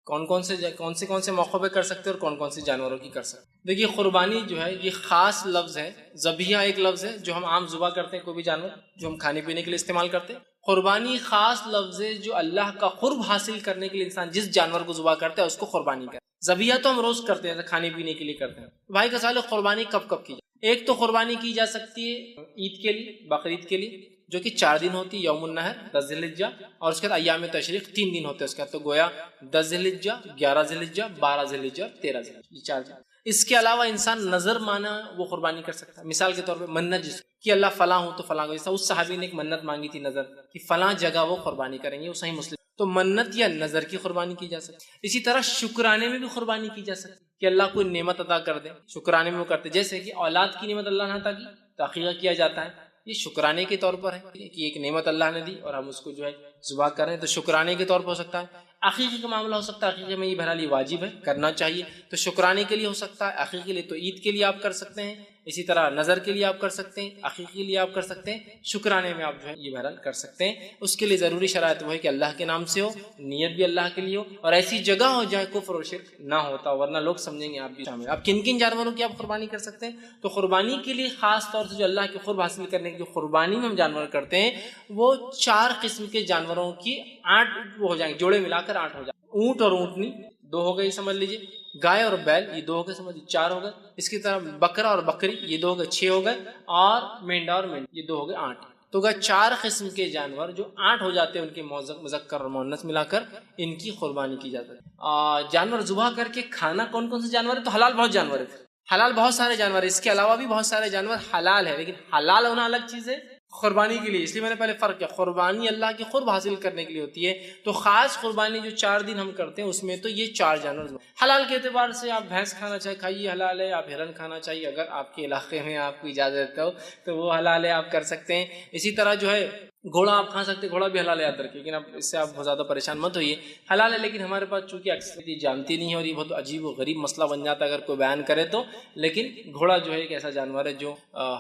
کون سے موقع پہ کر سکتے ہیں اور کون سے جانوروں کی کر سکتے ہیں. دیکھیے قربانی جو ہے یہ خاص لفظ ہے، ذبیحہ ایک لفظ ہے جو ہم عام ذبح کرتے ہیں، کوئی بھی جانور جو ہم کھانے پینے کے لیے استعمال کرتے ہیں. قربانی خاص لفظ ہے جو اللہ کا قرب حاصل کرنے کے لیے انسان جس جانور کو ذبح کرتا ہے اس کو قربانی کرتا ہے. ذبیحہ تو ہم روز کرتے ہیں، کھانے پینے کے لیے کرتے ہیں. بھائی کا سوال ہے قربانی کب کی جائے. ایک تو قربانی کی جا سکتی ہے عید کے لیے، بقرعید کے لیے، جو کہ 4 دن ہوتی ہے، یوم النحر 10 ذی الحجہ، اور اس کے بعد ایام تشریق 3 دن ہوتے ہیں اس کے بعد. تو گویا 10 ذی الحجہ، 11 ذی الحجہ، 12 ذی الحجہ، 13 ذی الحجہ، یہ 4 دن. اس کے علاوہ انسان نظر مانا وہ قربانی کر سکتا ہے. مثال کے طور پہ منت جس کہ اللہ فلاں ہو تو فلاں کو، جیسا اس صحابی نے ایک منت مانگی تھی نظر کہ فلاں جگہ وہ قربانی کریں گے، وہ صحیح مسلم. تو منت یا نظر کی قربانی کی جا سکتی. اسی طرح شکرانے میں بھی قربانی کی جا سکتی کہ اللہ کوئی نعمت عطا کر دے، شکرانے میں وہ کرتے. جیسے کہ اولاد کی نعمت اللہ نے عطا کی تو عقیقہ کیا جاتا ہے، یہ شکرانے کے طور پر ہے کہ ایک نعمت اللہ نے دی اور ہم اس کو جو ہے ذبح کریں، تو شکرانے کے طور پر ہو سکتا ہے. عقیقے کا معاملہ ہو سکتا ہے، عقیقے میں یہ بہرحال واجب ہے، کرنا چاہیے، تو شکرانے کے لیے ہو سکتا ہے. عقیقے کے لیے تو عید کے لیے آپ کر سکتے ہیں، اسی طرح نظر کے لیے آپ کر سکتے ہیں، عقیقے کے لیے آپ کر سکتے ہیں، شکرانے میں آپ جو ہے یہ بہرحال کر سکتے ہیں۔ اس کے لیے ضروری شرائط وہ ہے کہ اللہ کے نام سے ہو، نیت بھی اللہ کے لیے ہو، اور ایسی جگہ ہو جہاں کفر و شرک نہ ہوتا، ورنہ لوگ سمجھیں گے آپ بھی شامل۔ آپ کن کن جانوروں کی آپ قربانی کر سکتے ہیں؟ تو قربانی کے لیے خاص طور سے جو اللہ کے قرب حاصل کرنے کی جو قربانی میں ہم جانور کرتے ہیں وہ 4 قسم کے جانوروں کی 8 وہ ہو جائیں گے، جوڑے ملا کر 8 ہو جائیں گے۔ اونٹ اور اونٹنی 2 ہو گئے سمجھ لیجیے، گائے اور بیل یہ 2 ہو گئے سمجھ لیجیے 4 ہو گئے، اس کی طرح بکرا اور بکری یہ 2 ہو گئے 6 ہو گئے، اور مینڈا اور مینڈا یہ 2 ہو گئے 8۔ تو اگر 4 قسم کے جانور جو 8 ہو جاتے ہیں ان کے مذکر اور مؤنث ملا کر ان کی قربانی کی جاتی ہے۔ جانور ذبح کر کے کھانا کون کون سے جانور ہیں؟ تو حلال بہت جانور ہیں، حلال بہت سارے جانور ہیں، اس کے علاوہ بھی بہت سارے جانور حلال ہیں، لیکن حلال ہونا الگ چیز ہے قربانی کے لیے، اس لیے میں نے پہلے فرق کیا، قربانی اللہ کی قرب حاصل کرنے کے لیے ہوتی ہے، تو خاص قربانی جو 4 دن ہم کرتے ہیں اس میں تو یہ 4 جانور حلال کے اعتبار سے آپ بھینس کھانا چاہے کھائیے حلال ہے، آپ ہرن کھانا چاہیے اگر آپ کے علاقے میں آپ کو اجازت ہو تو وہ حلال ہے، آپ کر سکتے ہیں۔ اسی طرح جو ہے گھوڑا آپ کھا سکتے ہیں، گھوڑا بھی حلال ہے یاد رکھیے، لیکن اب اس سے آپ بہت زیادہ پریشان مت ہوئیے، حلال ہے، لیکن ہمارے پاس چونکہ اکثر یہ جانتی نہیں ہے اور یہ بہت عجیب و غریب مسئلہ بن جاتا ہے اگر کوئی بیان کرے تو، لیکن گھوڑا جو ہے ایک ایسا جانور ہے جو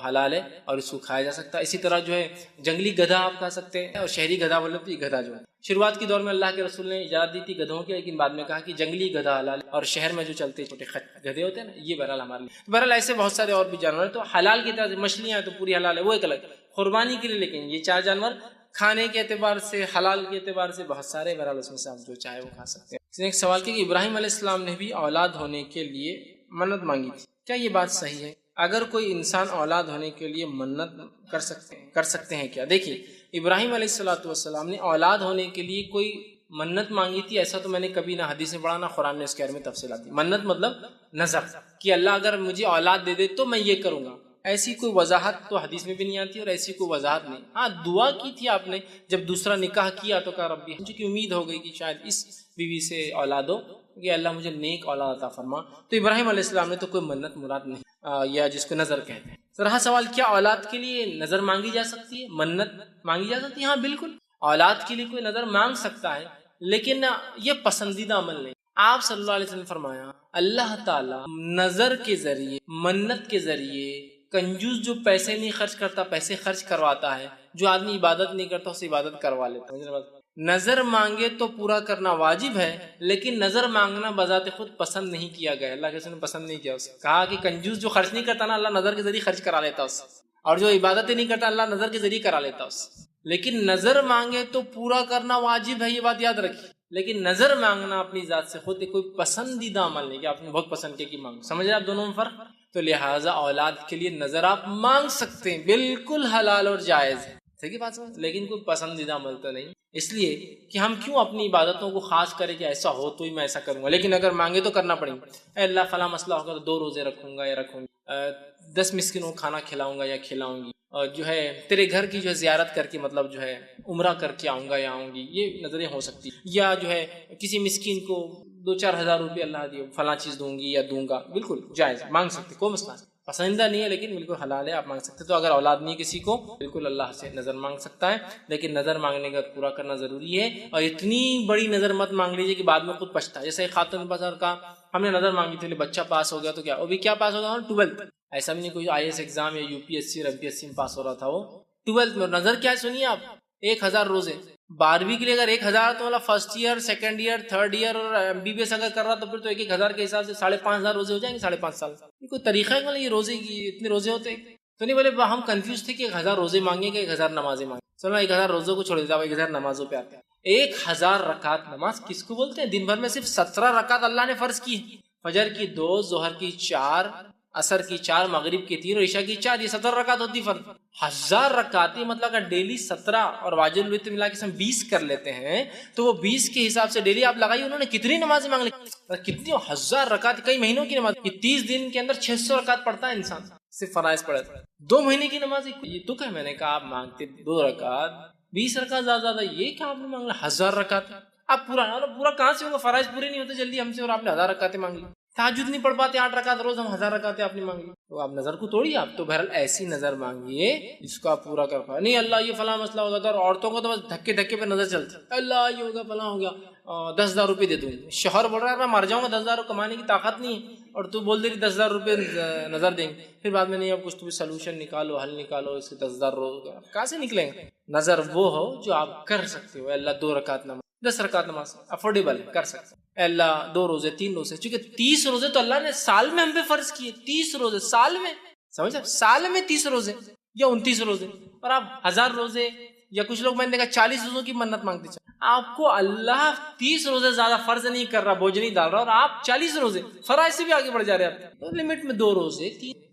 حلال ہے اور اس کو کھایا جا سکتا ہے۔ اسی طرح جو ہے جنگلی گدھا آپ کھا سکتے ہیں، اور شہری گدھا بولے تو یہ گدھا جو ہے شروعات کے دور میں اللہ کے رسول نے اجازت دی تھی گدھوں کی، لیکن بعد میں کہا کہ جنگلی گدھا حلال ہے، اور شہر میں جو چلتے چھوٹے گدھے ہوتے ہیں نا یہ بہرحال ہمارے لیے، بہرحال ایسے بہت سارے اور بھی جانور ہیں۔ تو حلال کی طرح مچھلیاں ہیں تو پوری حلال ہے وہ ایک الگ، قربانی کے لیے لیکن یہ 4 جانور کھانے کے اعتبار سے حلال کے اعتبار سے بہت سارے، بہرحال اس میں سے آپ جو چاہے وہ کھا سکتے ہیں۔ اس نے ایک سوال کیا کہ ابراہیم علیہ السلام نے بھی اولاد ہونے کے لیے منت مانگی تھی، کیا یہ بات صحیح ہے؟ اگر کوئی انسان اولاد ہونے کے لیے منت کر سکتے ہیں کیا؟ دیکھیے ابراہیم علیہ السلام نے اولاد ہونے کے لیے کوئی منت مانگی تھی ایسا تو میں نے کبھی نہ حدیث میں پڑھا نہ قرآن نے اس کے بارے میں تفصیلات دی۔ منت مطلب نظر کہ اللہ اگر مجھے اولاد دے دے تو میں یہ کروں گا، ایسی کوئی وضاحت تو حدیث میں بھی نہیں آتی اور ایسی کوئی وضاحت نہیں۔ ہاں دعا کی تھی آپ نے جب دوسرا نکاح کیا تو کہا ربی، مجھے کی امید ہو گئی کہ شاید اس بیوی سے اولاد ہو کہ اللہ مجھے نیک اولاد عطا فرما، تو ابراہیم علیہ السلام نے تو کوئی منت مراد نہیں یا جس کو نظر کہتے ہیں۔ تو رہا سوال کیا اولاد کے لیے نظر مانگی جا سکتی ہے، منت مانگی جا سکتی ہے؟ ہاں بالکل، اولاد کے لیے کوئی نظر مانگ سکتا ہے، لیکن یہ پسندیدہ عمل نہیں۔ آپ صلی اللہ علیہ وسلم نے فرمایا اللہ تعالیٰ نظر کے ذریعے، منت کے ذریعے، کنجوس جو پیسے نہیں خرچ کرتا پیسے خرچ کرواتا ہے، جو آدمی عبادت نہیں کرتا اسے عبادت کروا لیتا ہے۔ نظر مانگے تو پورا کرنا واجب ہے، لیکن نظر مانگنا بذات خود پسند نہیں کیا گیا، اللہ کے رسول نے پسند نہیں کیا، اسے کہا کہ کنجوس جو خرچ نہیں کرتا نا اللہ نظر کے ذریعے خرچ کرا لیتا اس، اور جو عبادتیں نہیں کرتا اللہ نظر کے ذریعے کرا لیتا اس۔ لیکن نظر مانگے تو پورا کرنا واجب ہے، یہ بات یاد رکھیے، لیکن نظر مانگنا اپنی ذات سے خود کوئی پسندیدہ عمل نہیں کہ آپ نے بہت پسند کیا کہ مانگ، سمجھ رہے آپ دونوں میں فرق؟ تو لہٰذا اولاد کے لیے نظر آپ مانگ سکتے ہیں، بالکل حلال اور جائز ہے، ٹھیک ہے بات سمجھ، لیکن کوئی پسندیدہ عمل تو نہیں، اس لیے کہ ہم کیوں اپنی عبادتوں کو خاص کریں کہ ایسا ہو تو ہی میں ایسا کروں گا، لیکن اگر مانگے تو کرنا پڑے گا۔ اے اللہ فلاں مسئلہ ہوگا تو 2 روزے رکھوں گا یا رکھوں گی، 10 مسکینوں کو کھانا کھلاؤں گا یا کھلاؤں گی، اور جو ہے تیرے گھر کی جو ہے زیارت کر کے مطلب جو ہے عمرہ کر کے آؤں گا یا آؤں گی، یہ نظریں ہو سکتی، یا جو ہے کسی مسکین کو 2-4 ہزار روپے اللہ دیے فلاں چیز دوں گی یا دوں گا، بالکل جائز مانگ سکتے، کوئی مسئلہ نہیں، پسندیدہ نہیں ہے لیکن بالکل حلال ہے، آپ مانگ سکتے۔ تو اگر اولاد نہیں کسی کو بالکل اللہ سے نظر مانگ سکتا ہے، لیکن نظر مانگنے کا پورا کرنا ضروری ہے، اور اتنی بڑی نظر مت مانگ لیجیے کہ بعد میں خود پچھتا ہے۔ جیسے خاتون پاس کا ہم نے نظر مانگی تھی بچہ پاس ہو گیا تو کیا وہ بھی کیا پاس ہو گیا 12th، ایسا بھی نہیں کوئی IAS ایگزام یا UPSC اور MPSC میں پاس ہو رہا تھا، وہ 12th میں، نظر کیا سنیے آپ 1000 روزے 12ویں کے لیے، اگر 1000 تو مطلب first year second year third year اور MBBS اگر کر رہا تو پھر تو 1000 کے حساب سے 5500 روزے ہو جائیں گے 5.5 سال۔ یہ کوئی طریقہ ہے کہ یہ روزے کی اتنے روزے ہوتے ہیں تو نہیں، بولے ہم کنفیوز تھے کہ 1000 روزے مانگیں گے 1000 نمازیں مانگیں، چلو 1000 روزوں کو چھوڑ دیتا ہوں 1000 نمازوں پہ آتے ہیں۔ 1000 رکعت نماز کس کو بولتے ہیں؟ دن بھر میں صرف 17 رکعت اللہ نے فرض کی، فجر کی 2، ظہر کی 4، عصر کی 4، مغرب کی 3 اور عشاء کی 4، یہ 17 رکعت ہوتی فرض۔ 1000 رکعتیں مطلب اگر ڈیلی 17 اور واجب الوتر ملا کے ہم 20 کر لیتے ہیں تو وہ 20 کے حساب سے ڈیلی آپ لگائیے انہوں نے کتنی نمازیں مانگ لی، کتنی 1000 رکعت، کئی مہینوں کی نماز، 30 دن کے اندر 600 رکعت پڑھتا ہے انسان، صرف فرائض پڑھے 2 مہینے کی نماز، یہ تو کہ میں نے کہا آپ مانگتے 2 رکعت 20 رکعت زیادہ، یہ کیا آپ نے مانگ لیا 1000 رکعت، آپ پورا کہاں سے ہوگا، فرائض پورے نہیں ہوتے جلدی ہم سے اور آپ نے 1000 رکعتیں مانگ لی، تہجد نہیں پڑھ پاتے 8 رکعت روز، ہم 1000 رکعتیں آپ نے مانگ لی، تو آپ نظر کو توڑیے، آپ تو بہرحال ایسی نظر مانگیے جس کو آپ پورا کر پائے، نہیں اللہ یہ فلاں مسئلہ ہوتا تھا، اور عورتوں کو تو بس دھکے پہ نظر چلتی، اللہ یہ ہوگا فلاں ہو گیا 10,000 روپے دے دوں گی، شوہر بول رہا ہے میں مر جاؤں گا 10,000 کمانے کی طاقت نہیں ہے، اور تو بول دے رہی 10,000 روپے نظر دیں گے، پھر بعد میں نہیں اب کچھ تو بھی سلوشن نکالو، حل نکالو، اس کے 10,000 روزے کہاں سے نکلیں گے؟ نظر وہ ہو جو آپ کر سکتے ہو. اللہ 2 رکعت نماز، 10 رکعت نماز افورڈیبل ہے، کر سکتے ہیں. اے اللہ 2 روزے 3 روزے، چونکہ 30 روزے تو اللہ نے سال میں ہم پہ فرض کیے. 30 روزے سال میں، سمجھ آپ، سال میں 30 روزے یا 29 روزے، اور آپ 1000 روزے یا کچھ لوگ میں نے دیکھا 40 روزوں کی منت مانگتے ہیں. آپ کو اللہ 30 روزے زیادہ فرض نہیں کر رہا، بوجھ نہیں ڈال رہا، اور آپ 40 روزے فرائض سے بھی آگے بڑھ جا رہے ہیں. تو لمٹ میں 2 روزے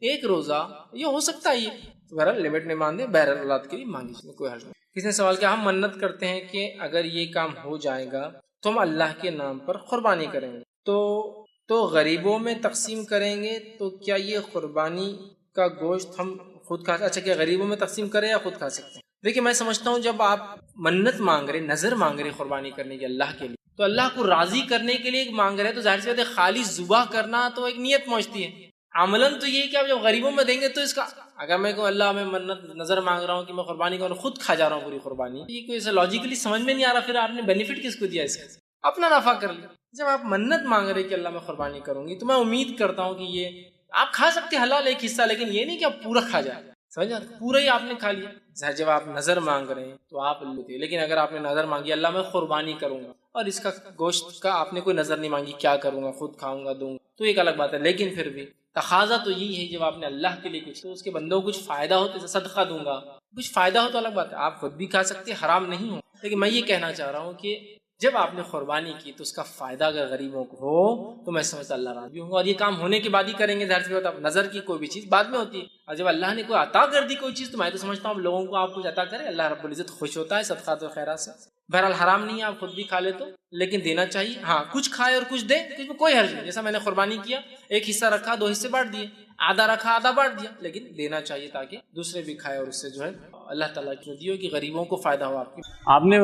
1 روزہ یہ ہو سکتا ہے. یہ بہرحال لمٹ میں مان دیں، بہرحال اولاد کے لیے مانگی، اس میں کوئی حرج نہیں. کسی نے سوال کیا، ہم منت کرتے ہیں کہ اگر یہ کام ہو جائے گا تو ہم اللہ کے نام پر قربانی کریں گے، تو غریبوں میں تقسیم کریں گے، تو کیا یہ قربانی کا گوشت ہم خود کھا، اچھا کیا غریبوں میں تقسیم کریں یا خود کھا سکتے ہیں؟ دیکھیں میں سمجھتا ہوں جب آپ منت مانگ رہے، نظر مانگ رہے قربانی کرنے کی اللہ کے لیے، تو اللہ کو راضی کرنے کے لیے مانگ رہے، تو ظاہر سی بات ہے خالی ذبح کرنا تو ایک نیت پہنچتی ہے. عملاً تو یہ کہ آپ جب غریبوں میں دیں گے تو اس کا، اگر میں کہوں اللہ میں منت نظر مانگ رہا ہوں کہ میں قربانی کروں، خود کھا جا رہا ہوں پوری قربانی، یہ کوئی ایسا لاجیکلی سمجھ میں نہیں آ رہا. پھر آپ نے بینیفٹ کس کو دیا اس کا؟ اپنا نفع کر لیا. جب آپ منت مانگ رہے کہ اللہ میں قربانی کروں گی، تو میں امید کرتا ہوں کہ یہ آپ کھا سکتے حلال ایک حصہ، لیکن یہ نہیں کہ آپ پورا کھا جائیں. سمجھا، پورا ہی آپ نے کھا لیا. جب آپ نظر مانگ رہے ہیں تو آپ لیتے، لیکن اگر آپ نے نظر مانگی اللہ میں قربانی کروں گا، اور اس کا گوشت کا آپ نے کوئی نظر نہیں مانگی کیا کروں گا، خود کھاؤں گا دوں گا، تو ایک الگ بات ہے. لیکن پھر بھی تقاضا تو یہی ہے جب آپ نے اللہ کے لیے کچھ، تو اس کے بندوں کو کچھ فائدہ ہو تو صدقہ دوں گا، کچھ فائدہ ہو تو الگ بات ہے. آپ خود بھی کھا سکتے، حرام نہیں ہو. لیکن میں یہ کہنا چاہ رہا ہوں کہ جب آپ نے قربانی کی تو اس کا فائدہ اگر غریبوں کو ہو تو میں سمجھتا اللہ راضی ہوں گا. اور یہ کام ہونے کے بعد ہی کریں گے. ظاہر سی بات ہے نظر کی کوئی بھی چیز بعد میں ہوتی ہے، اور جب اللہ نے کوئی عطا کر دی کوئی چیز، تو میں تو سمجھتا ہوں لوگوں کو آپ کچھ عطا کریں، اللہ رب العزت خوش ہوتا ہے صدقات و خیرات سے. بہرحال حرام نہیں ہے، آپ خود بھی کھا لے تو، لیکن دینا چاہیے. ہاں کچھ کھائے اور کچھ دے، کچھ میں کوئی حرج نہیں. جیسا میں نے قربانی کیا، ایک حصہ رکھا 2 حصے بانٹ دیے، آدھا رکھا آدھا بانٹ دیا، لیکن دینا چاہیے تاکہ دوسرے بھی کھائے اور اس سے جو ہے اللہ تعالیٰ کی دیو کہ غریبوں کو فائدہ ہو. آپ نے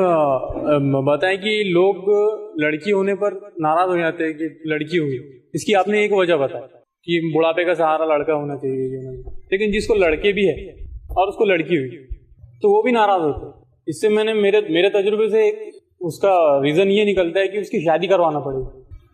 بتایا کہ لوگ لڑکی ہونے پر ناراض ہو جاتے ہیں کہ لڑکی ہوئی، اس کی آپ نے ایک وجہ بتائی کہ بڑھاپے کا سہارا لڑکا ہونا چاہیے، لیکن جس کو لڑکے بھی ہے اور اس کو لڑکی ہوئی تو وہ بھی ناراض ہوتے. اس سے میں نے میرے تجربے سے اس کا ریزن یہ نکلتا ہے کہ اس کی شادی کروانا پڑے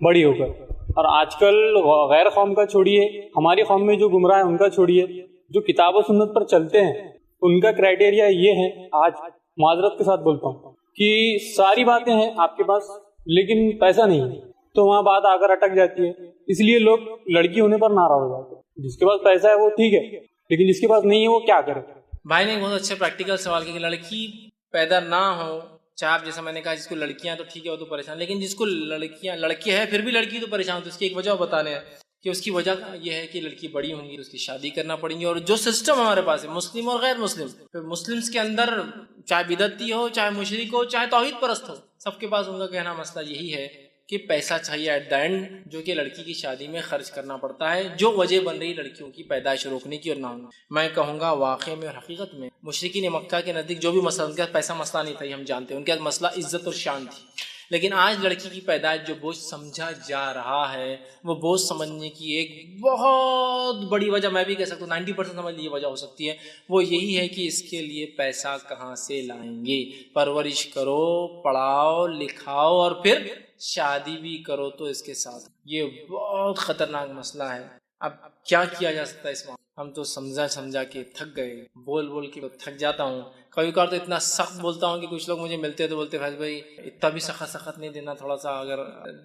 بڑی ہو کر. اور آج کل غیر قوم کا چھوڑیے، ہماری قوم میں جو گمراہ ہیں ان کا چھوڑیے، جو کتاب و سنت پر چلتے ہیں ان کا کرائٹیریا یہ ہے، آج معذرت کے ساتھ بولتا ہوں کہ ساری باتیں ہیں آپ کے پاس لیکن پیسہ نہیں ہے، تو وہاں بات آ کر اٹک جاتی ہے. اس لیے لوگ لڑکی ہونے پر ناراض ہو جاتے ہیں. جس کے پاس پیسہ ہے وہ ٹھیک ہے، لیکن جس کے پاس نہیں ہے وہ کیا کرے. بھائی نے بہت اچھا پریکٹیکل سوال کیا کہ لڑکی پیدا نہ ہو، چاہے آپ جیسا میں نے کہا جس کو لڑکیاں تو ٹھیک ہے وہ تو پریشان، لیکن جس کو لڑکی ہے پھر بھی لڑکی تو پریشان. تو اس کی ایک وجہ بتانے ہیں کہ اس کی وجہ یہ ہے کہ لڑکی بڑی ہوں گی، اس کی شادی کرنا پڑیں گی. اور جو سسٹم ہمارے پاس ہے مسلم اور غیر مسلم، پھر مسلمس کے اندر چاہے بدعتی ہو، چاہے مشرک ہو، چاہے توحید پرست ہو، سب کے پاس ان کا کہنا مسئلہ یہی ہے کہ پیسہ چاہیے ایٹ دا اینڈ، جو کہ لڑکی کی شادی میں خرچ کرنا پڑتا ہے، جو وجہ بن رہی لڑکیوں کی پیدائش روکنے کی اور نہ ہونا. میں کہوں گا واقع میں اور حقیقت میں مشرکین مکہ کے نزدیک جو بھی مسئلہ، ان کے پیسہ مسئلہ نہیں تھا، یہ ہم جانتے ہیں، ان کے مسئلہ عزت اور شان تھی. لیکن آج لڑکی کی پیدائش جو بوجھ سمجھا جا رہا ہے، وہ بوجھ سمجھنے کی ایک بہت بڑی وجہ میں بھی کہہ سکتا ہوں 90% سمجھ لیے وجہ ہو سکتی ہے، وہ یہی ہے کہ اس کے لیے پیسہ کہاں سے لائیں گے. پرورش کرو، پڑھاؤ لکھاؤ اور پھر شادی بھی کرو تو اس کے ساتھ. یہ بہت خطرناک مسئلہ ہے. اب کیا کیا جا سکتا ہے اس میں؟ ہم تو سمجھا کے تھک گئے، بول کے تھک جاتا ہوں. کبھی کبھار تو اتنا سخت بولتا ہوں کہ کچھ لوگ مجھے ملتے ہیں تو بولتے فیض بھائی اتنا بھی سخت نہیں دینا، تھوڑا سا اگر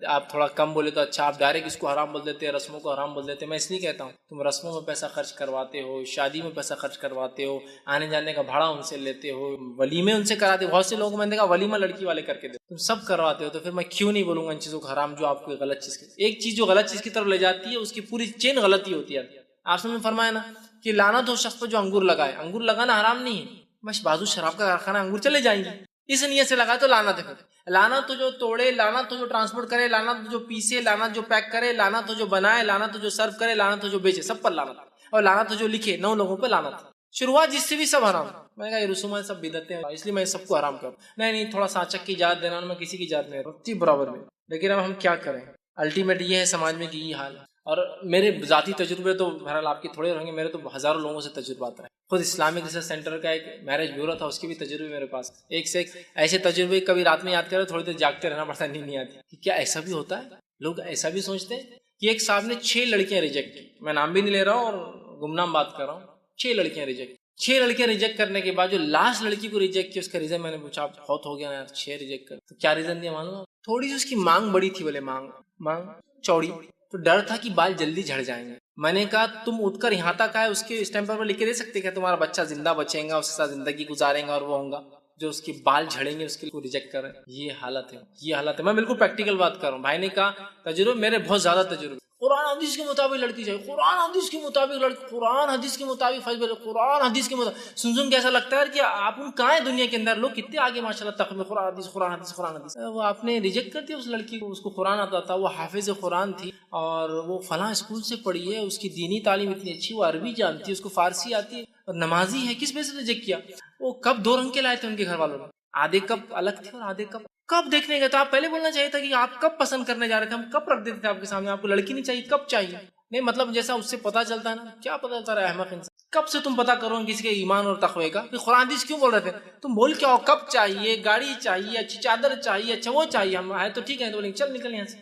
آپ تھوڑا کم بولے تو اچھا. آپ ڈائریکٹ اس کو حرام بول دیتے ہیں، رسموں کو حرام بول دیتے ہیں. میں اس لیے کہتا ہوں تم رسموں میں پیسہ خرچ کرواتے ہو، شادی میں پیسہ خرچ کرواتے ہو، آنے جانے کا بھاڑا ان سے لیتے ہو، ولیمے ان سے کراتے ہو. بہت سے لوگوں میں نے دیکھا ولیمہ لڑکی والے کر کے تم سب کرواتے ہو، تو پھر میں کیوں نہیں بولوں گا ان چیزوں کو حرام جو آپ کو غلط چیز کی. ایک چیز جو غلط چیز کی طرف لے جاتی ہے اس کی پوری چین غلطی ہوتی ہے. آپ نے فرمایا نا کہ لعنت ہو شخص پر جو انگور لگائے. انگور لگانا حرام نہیں ہے، بس بازو شراب کا کارخانہ انگور چلے جائیں گے، اس نیت سے لگائے تو لعنت ہے. لعنت تو جو توڑے، لعنت تو جو ٹرانسپورٹ کرے، لعنت تو جو پیسے، لعنت جو پیک کرے، لعنت تو جو بنائے، لعنت تو جو سرو کرے، لعنت تو جو بیچے، سب پر لعنت. اور لعنت تو جو لکھے 9 لوگوں پہ لعنت. شروعات جس سے بھی سب حرام. میں نے کہا یہ رسومات سب بدعتیں ہیں، اس لیے میں سب کو حرام کروں. نہیں تھوڑا سانچک کی اجازت دینا، میں کسی کی اجازت نہیں رکھتی برابر میں. لیکن اب ہم کیا کریں؟ الٹیمیٹ یہ ہے سماج میں کہ یہ حال ہے. اور میرے ذاتی تجربے تو بہرحال آپ کے تھوڑے رہیں گے، میرے تو ہزاروں لوگوں سے تجربہ آتا ہے. خود اسلامک ریسرچ سینٹر کا ایک میرج بیورو تھا، اس کے بھی تجربے میرے پاس ایک سے ایک ایسے تجربے. کبھی رات میں یاد کرے تھوڑی دیر جاگتے رہنا پڑتا ہے، نیند نہیں آتی کہ کیا ایسا بھی ہوتا ہے. لوگ ایسا بھی سوچتے ہیں کہ ایک صاحب نے 6 لڑکیاں ریجیکٹ کی. میں نام بھی نہیں لے رہا ہوں اور گمنام بات کر رہا ہوں. 6 لڑکیاں ریجیکٹ. 6 لڑکیاں ریجیکٹ کرنے کے بعد جو لاسٹ لڑکی کو ریجیکٹ کیا اس کا ریزن میں نے پوچھا, بہت ہو گیا یار 6 ریجیکٹ کر. تو کیا ریزن دیا معلوم؟ تھوڑی سی اس کی مانگ بڑی تھی, بولے مانگ چوڑی, تو ڈر تھا کہ بال جلدی جھڑ جائیں گے. میں نے کہا تم اٹھ کر یہاں تک آئے, اس کے اسٹیمپر پر لکھ کے دے سکتے کہ تمہارا بچہ زندہ بچیں گا, اس کے ساتھ زندگی گزاریں گا اور وہ ہوں گا, جو اس کے بال جھڑیں گے اس کے ریجیکٹ کر رہے ہیں. یہ حالت ہے. میں بالکل پریکٹیکل بات کر رہا ہوں. بھائی نے کہا تجربے میرے بہت زیادہ تجربے. قرآن حدیث کے مطابق لڑکی چاہیے, قرآن حدیث کے مطابق لڑکی, قرآن حدیث کے مطابق فیصلہ, قرآن حدیث کے مطابق. سن کے ایسا لگتا ہے کہ آپ کہاں ہیں دنیا کے اندر, لوگ کتنے آگے ماشاءاللہ تخمین قرآن حدیث قرآن حدیث قرآن حدیث. وہ آپ نے ریجیکٹ کر دیا اس لڑکی کو. اس کو قرآن آتا تھا, وہ حافظ قرآن تھی اور وہ فلاں اسکول سے پڑھی ہے, اس کی دینی تعلیم اتنی اچھی, وہ عربی جانتی ہے, اس کو فارسی آتی ہے اور نمازی ہے. کس وجہ سے ریجیکٹ کیا؟ وہ کب 2 رنگ کے لائے تھے ان کے گھر والوں نے, آدھے کپ الگ تھے اور آدھے کب دیکھنے گئے. تو آپ پہلے بولنا چاہیے تھا کہ آپ کب پسند کرنے جا رہے تھے, ہم کب رکھ دیتے تھے آپ کے سامنے, آپ کو لڑکی نہیں چاہیے, کب چاہیے. نہیں مطلب جیسا اس سے پتا چلتا ہے نا, کیا پتا چلتا ہے احمق انسان, کب سے تم پتا کرو کسی کے ایمان اور تقوی کا. پھر قرآن حدیث کیوں بول رہے تھے, تم بول کیا ہو, کب چاہیے, گاڑی چاہیے, اچھی چادر چاہیے, اچھا وہ چاہیے, ہم آئے تو ٹھیک ہے, تو بولیں چل نکل یہاں سے.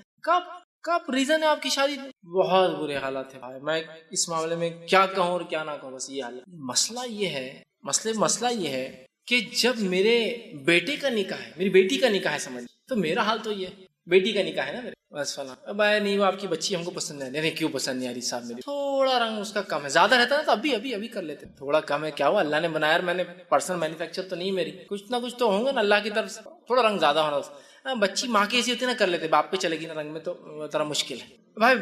کب ریزن ہے آپ کی شادی. بہت برے حالات ہیں بھائی. میں اس معاملے میں کیا کہوں اور کیا نہ کہوں, بس یہ حالت. مسئلہ یہ ہے کہ جب میرے بیٹے کا نکاح ہے, میری بیٹی کا نکاح ہے, سمجھ, تو میرا حال تو یہ ہے, بیٹی کا نکاح ہے نا میرے, بس فلاں اب آئے نہیں, وہ آپ کی بچی ہم کو پسند نہیں. کیوں پسند نہیں آ رہی صاحب, میری تھوڑا رنگ اس کا کم ہے, زیادہ رہتا نا تو ابھی کر لیتے. تھوڑا کم ہے, کیا ہوا, اللہ نے بنایا, میں نے پرسنل مینوفیکچر تو نہیں میری, کچھ نہ کچھ تو ہوں گا نا اللہ کی طرف سے, تھوڑا رنگ زیادہ ہونا. بچی ماں کی ایسی ہوتی ہے نا, کر لیتے, باپ پہ چلے گی نا رنگ میں تو ذرا مشکل ہے. بھائی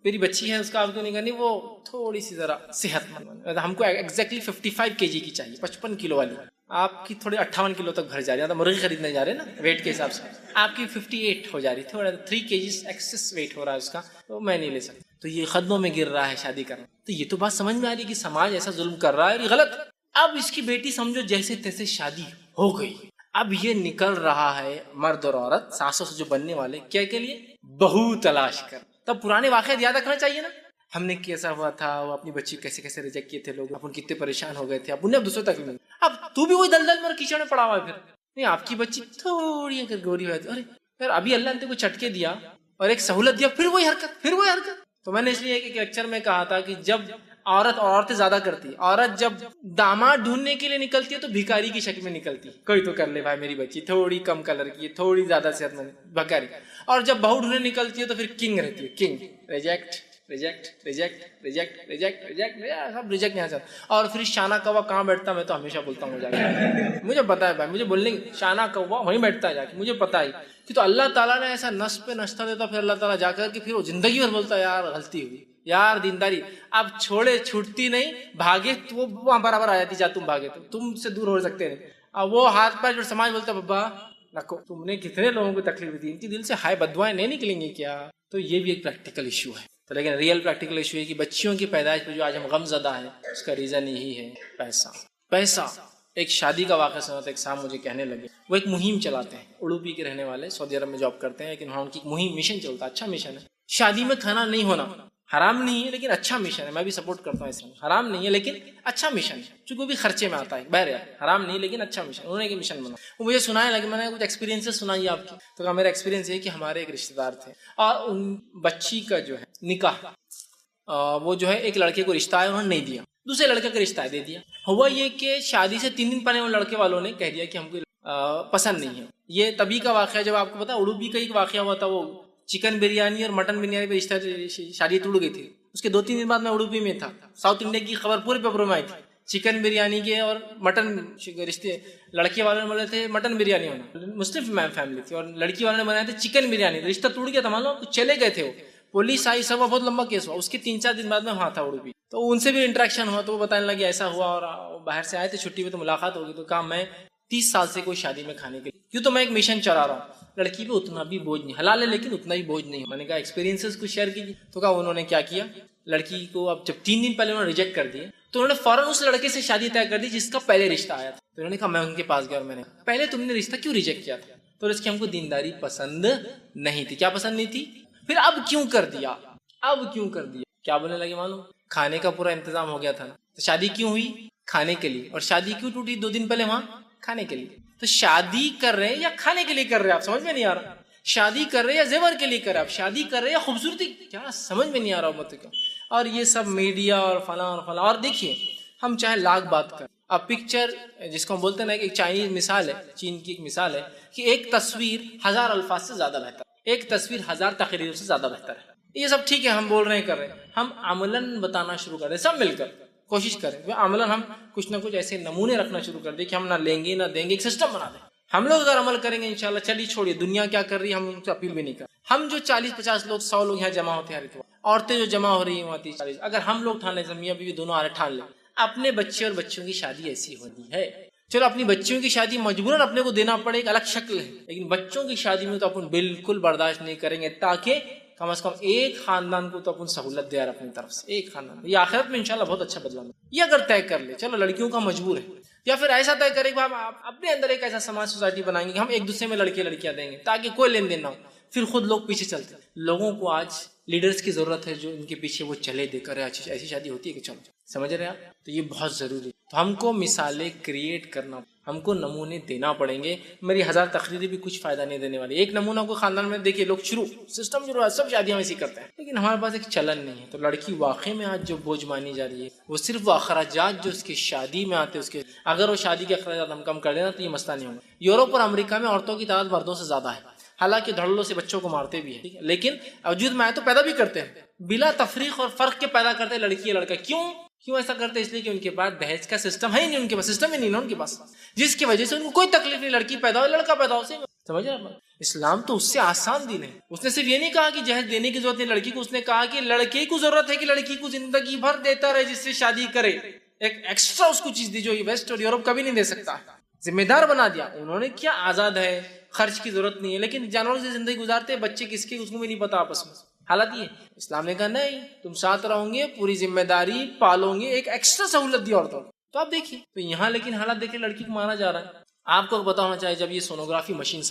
میری بچی ہے, اس کا آپ کیوں نہیں کرنی, وہ تھوڑی سی ذرا صحت مند. ہم کو ایگزیکٹلی 55 kg کی چاہیے, 55 کلو والی. آپ کی تھوڑی 58 کلو تک بھر جا رہی ہے, مرغی خریدنے جا رہے ہیں نا ویٹ کے حساب سے, آپ کی 58 ہو جا رہی, تھوڑا 3 kg ایکسس ویٹ ہو رہا ہے اس کا, تو میں نہیں لے سکتا. تو یہ قدموں میں گر رہا ہے شادی کرنا. تو یہ تو بات سمجھ میں آ رہی ہے کہ سماج ایسا ظلم کر رہا ہے, اور یہ غلط. اب اس کی بیٹی سمجھو جیسے تیسے شادی ہو گئی, اب یہ نکل رہا ہے مرد اور عورت ساسوں سے جو بننے والے, کیا کے لیے, بہو تلاش کر. تب پرانے واقعات یاد رکھنا چاہیے نا, ہم نے کیسا ہوا تھا, وہ اپنی بچی کیسے ریجیکٹ کیے تھے لوگ, اپن کتنے پریشان ہو گئے تھے, اب انہیں دوسروں تک مل. اب تو بھی وہی دلدل میں اور کیچڑ میں پڑا ہوا ہے. پھر نہیں, آپ کی بچی تھوڑی اگر گوری ہو جاتی, ارے پھر ابھی اللہ نے تجھ کو چٹکے دیا اور ایک سہولت دیا, پھر وہی حرکت. تو میں نے اس لیے ایک لیکچر میں کہا تھا کہ جب عورتیں زیادہ کرتی, عورت جب داماد ڈھونڈنے کے لیے نکلتی ہے تو بھکاری کی شکل میں نکلتی. کوئی تو کر لے بھائی, میری بچی تھوڑی کم کلر کی ہے, تھوڑی زیادہ صحت مند, بھکاری. اور جب بہو ڈھونڈنے نکلتی ہے تو پھر کنگ رہتی ہے, کنگ. ریجیکٹ سب ریجیکٹ نہیں آ جاتا. اور پھر شانہ کوا کہاں بیٹھتا, میں تو ہمیشہ بولتا ہوں جا کے, مجھے پتا ہے بھائی, مجھے بولنے شانہ کوا وہیں بیٹھتا ہے جا کے, مجھے پتا ہے کہ تو اللہ تعالیٰ نے ایسا نس پہ نشتہ دیتا, پھر اللہ تعالیٰ جا کر کے پھر وہ زندگی بھر بولتا ہے یار غلطی ہوئی, یار دینداری, اب چھوڑے چھوٹتی نہیں, بھاگے تو وہ وہاں برابر آ جاتی, جا تم بھاگے تو تم سے دور ہو سکتے نہیں. اب وہ ہاتھ پیر جو سماج بولتا بابا رکھو, تم نے کتنے لوگوں کو تکلیف دی, ان کی دل سے ہائے بدوائیں نہیں نکلیں گی کیا. تو یہ بھی ایک پریکٹیکل ایشو ہے. تو لیکن ریئل پریکٹیکل ایشو ہے کہ بچیوں کی پیدائش پہ جو آج ہم غم زدہ ہیں, اس کا ریزن یہی ہے پیسہ. ایک شادی کا واقعہ سنا تھا, ایک صاحب مجھے کہنے لگے, وہ ایک مہم چلاتے ہیں, اڑوپی کے رہنے والے, سعودی عرب میں جاب کرتے ہیں, لیکن وہاں ان کی مہم مشن چلتا ہے, اچھا مشن ہے. شادی میں کھانا نہیں ہونا حرام نہیں ہے, لیکن اچھا مشن ہے, میں بھی سپورٹ کرتا ہوں اس میں. حرام نہیں ہے لیکن اچھا مشن ہے, چونکہ وہ بھی خرچے میں آتا ہے. بہرحال حرام نہیں لیکن اچھا مشن, انہوں نے ایک مشن بنا. وہ مجھے سنانے لگے, میں نے کچھ ایکسپیرینسز سنائی آپ کی. تو کہا میرا ایکسپیرینس یہ کہ ہمارے ایک رشتے دار تھے, اور ان بچی کا جو ہے نکاح, وہ جو ہے ایک لڑکے کو رشتہ ہے, انہوں نے نہیں دیا, دوسرے لڑکے کا رشتہ دے دیا. ہوا یہ کہ شادی سے 3 دن پہلے ان لڑکے والوں نے کہہ دیا کہ ہم کو پسند نہیں ہے. یہ تبھی کا واقعہ جب آپ کو پتا اڑوپی کا ایک واقعہ ہوا تھا, وہ چکن بریانی اور مٹن بریانی پہ رشتہ شادی ٹوٹ گئی تھی. اس کے 2-3 دن بعد میں اڑوپی میں تھا, ساؤتھ انڈیا کی خبر پورے پیپروں میں آئی تھی, چکن بریانی کے اور مٹن رشتے. لڑکے والوں نے بولے تھے مٹن بریانی ہونا, مسلم فیملی تھی, اور لڑکی والوں نے بنایا تھے چکن بریانی. رشتہ ٹوٹ گیا تھا, مان لو چلے گئے تھے, وہ پولیس آئی, سب بہت لمبا کیس ہوا. اس کے 3-4 دن بعد میں وہاں تھا اڑوپی, تو ان سے بھی انٹریکشن ہوا, تو وہ بتانے لگے ایسا ہوا, اور باہر سے آئے تھے چھٹی میں, تو ملاقات ہوگی. تو کہا میں 30 سال سے کوئی شادی میں کھانے کے لیے, کیوں تو میں ایک مشن چلا رہا ہوں, لڑکی پہ اتنا بھی بوجھ نہیں, حلال ہے لیکن اتنا بھی بوجھ نہیں. میں نے کہا ایکسپیرینسز کچھ شیئر کیجیے. تو کہا انہوں نے کیا کیا, لڑکی کو اب جب 3 دن پہلے انہوں نے ریجیکٹ کر دیے, تو انہوں نے فوراً اس لڑکے سے شادی طے کر دی جس کا پہلے رشتہ آیا تھا. تو انہوں نے کہا میں ان کے پاس گیا, اور میں نے پہلے تم نے رشتہ کیوں ریجیکٹ کیا تھا؟ تو اس کی ہم کو دینداری پسند نہیں تھی. کیا پسند نہیں تھی؟ پھر اب کیوں کر دیا, کیا بولنے لگے معلوم, کھانے کا پورا انتظام ہو گیا تھا نا. تو شادی کیوں ہوئی؟ کھانے کے لیے. اور شادی کیوں ٹوٹی 2 دن پہلے وہاں؟ کھانے کے لیے. تو شادی کر رہے ہیں یا کھانے کے لیے کر رہے ہیں, آپ سمجھ میں نہیں آ رہا. شادی کر رہے یا زیور کے لیے کر رہے, آپ شادی کر رہے یا خوبصورتی, کیا سمجھ میں نہیں آ رہا امت کا. اور یہ سب میڈیا اور فلاں اور فلاں. اور دیکھیے ہم چاہے لاکھ بات کریں, اب پکچر جس کو ہم بولتے ہیں نا, ایک چائنیز مثال ہے, چین کی ایک مثال ہے کہ ایک تصویر 1000 الفاظ سے زیادہ بہتر, ایک تصویر 1000 تقریروں سے زیادہ بہتر ہے. یہ سب ٹھیک ہے, ہم بول رہے ہیں کر رہے ہیں, ہم عملاً بتانا شروع کر دیں, سب مل کر کوشش کریں, عملاً ہم کچھ نہ کچھ ایسے نمونے رکھنا شروع کر دیں کہ ہم نہ لیں گے نہ دیں گے, ایک سسٹم بنا دیں. ہم لوگ اگر عمل کریں گے انشاءاللہ, چلیے چھوڑیے دنیا کیا کر رہی ہے, ہم ان سے اپیل بھی نہیں کر. ہم جو 40-50 لوگ 100 لوگ یہاں جمع ہوتے ہیں, عورتیں جو جمع ہو رہی ہیں وہاں 30-40, اگر ہم لوگ ٹھان لیں, میاں بیوی دونوں آ رہے ٹھان لیں, اپنے بچے اور بچوں کی شادی ایسی ہوتی ہے. چلو اپنی بچیوں کی شادی مجبوراً اپنے کو دینا پڑے, ایک الگ شکل ہے, لیکن بچوں کی شادی میں تو اپن بالکل برداشت نہیں کریں گے, تاکہ کم از کم ایک خاندان کو تو اپن سہولت دے رہے اپنی طرف سے, ایک خاندان. یہ آخرت میں انشاءاللہ بہت اچھا بدلا. یہ اگر طے کر لے, چلو لڑکیوں کا مجبور ہے, یا پھر ایسا طے کرے کہ ہم اپنے اندر ایک ایسا سماج سوسائٹی بنائیں گے کہ ہم ایک دوسرے میں لڑکے لڑکیاں دیں گے تاکہ کوئی لین دین نہ ہو, پھر خود لوگ پیچھے چلتے. لوگوں کو آج لیڈرز کی ضرورت ہے جو ان کے پیچھے وہ چلے دے کر ایسی شادی ہوتی ہے کہ چلو, سمجھ رہے ہیں آپ, تو یہ بہت ضروری ہے. تو ہم کو مثالیں کریٹ کرنا, ہم کو نمونے دینا پڑیں گے. میری 1000 تقریریں بھی کچھ فائدہ نہیں دینے والی. ایک نمونہ کو خاندان میں دیکھیے, لوگ شروع سسٹم جو سب شادیاں ویسی کرتے ہیں, لیکن ہمارے پاس ایک چلن نہیں ہے. تو لڑکی واقعی میں آج جو بوجھ مانی جا رہی ہے وہ صرف وہ اخراجات جو اس کی شادی میں آتے ہیں, اس کے اگر وہ شادی کے اخراجات ہم کم کر دینا تو یہ مسئلہ نہیں ہوگا. یورپ اور امریکہ میں عورتوں کی تعداد مردوں سے زیادہ ہے, حالانکہ دھڑلوں سے بچوں کو مارتے بھی ہیں, لیکن وجود میں آئے تو پیدا بھی کرتے ہیں, بلا تفریق اور فرق کے پیدا کرتے ہیں لڑکی یا لڑکا. کیوں ایسا کرتے ہیں؟ اس لیے کہ ان کے پاس دہیج کا سسٹم ہے ہی نہیں, ان کے پاس سسٹم ہی نہیں نا ان کے پاس, جس کی وجہ سے ان کو کوئی تکلیف نہیں, لڑکی پیدا ہو لڑکا پیدا ہو. سمجھ رہے ہیں, اسلام تو اس سے آسان دین ہے. اس نے صرف یہ نہیں کہا کہ جہیز دینے کی ضرورت نہیں لڑکی کو, اس نے کہا کہ لڑکے کو ضرورت ہے کہ لڑکی کو زندگی بھر دیتا رہے, جس سے شادی کرے, ایک ایکسٹرا اس کو چیز دی جو ویسٹ اور یورپ کبھی نہیں دے سکتا. ذمہ دار بنا دیا انہوں نے. کیا آزاد ہے, خرچ کی ضرورت نہیں ہے, لیکن جانوروں سے زندگی گزارتے, بچے کس کے اس کو بھی نہیں پتا آپس میں. حالت یہ اسلام نے کہا نہیں, تم ساتھ رہو گے, پوری ذمہ داری پالو گے, ایک ایکسٹرا سہولت دی عورتوں. تو آپ دیکھیے, تو یہاں لیکن حالات دیکھیں, لڑکی کو مارا جا رہا ہے. آپ کو پتا ہونا چاہیے, جب یہ سونوگرافی مشینز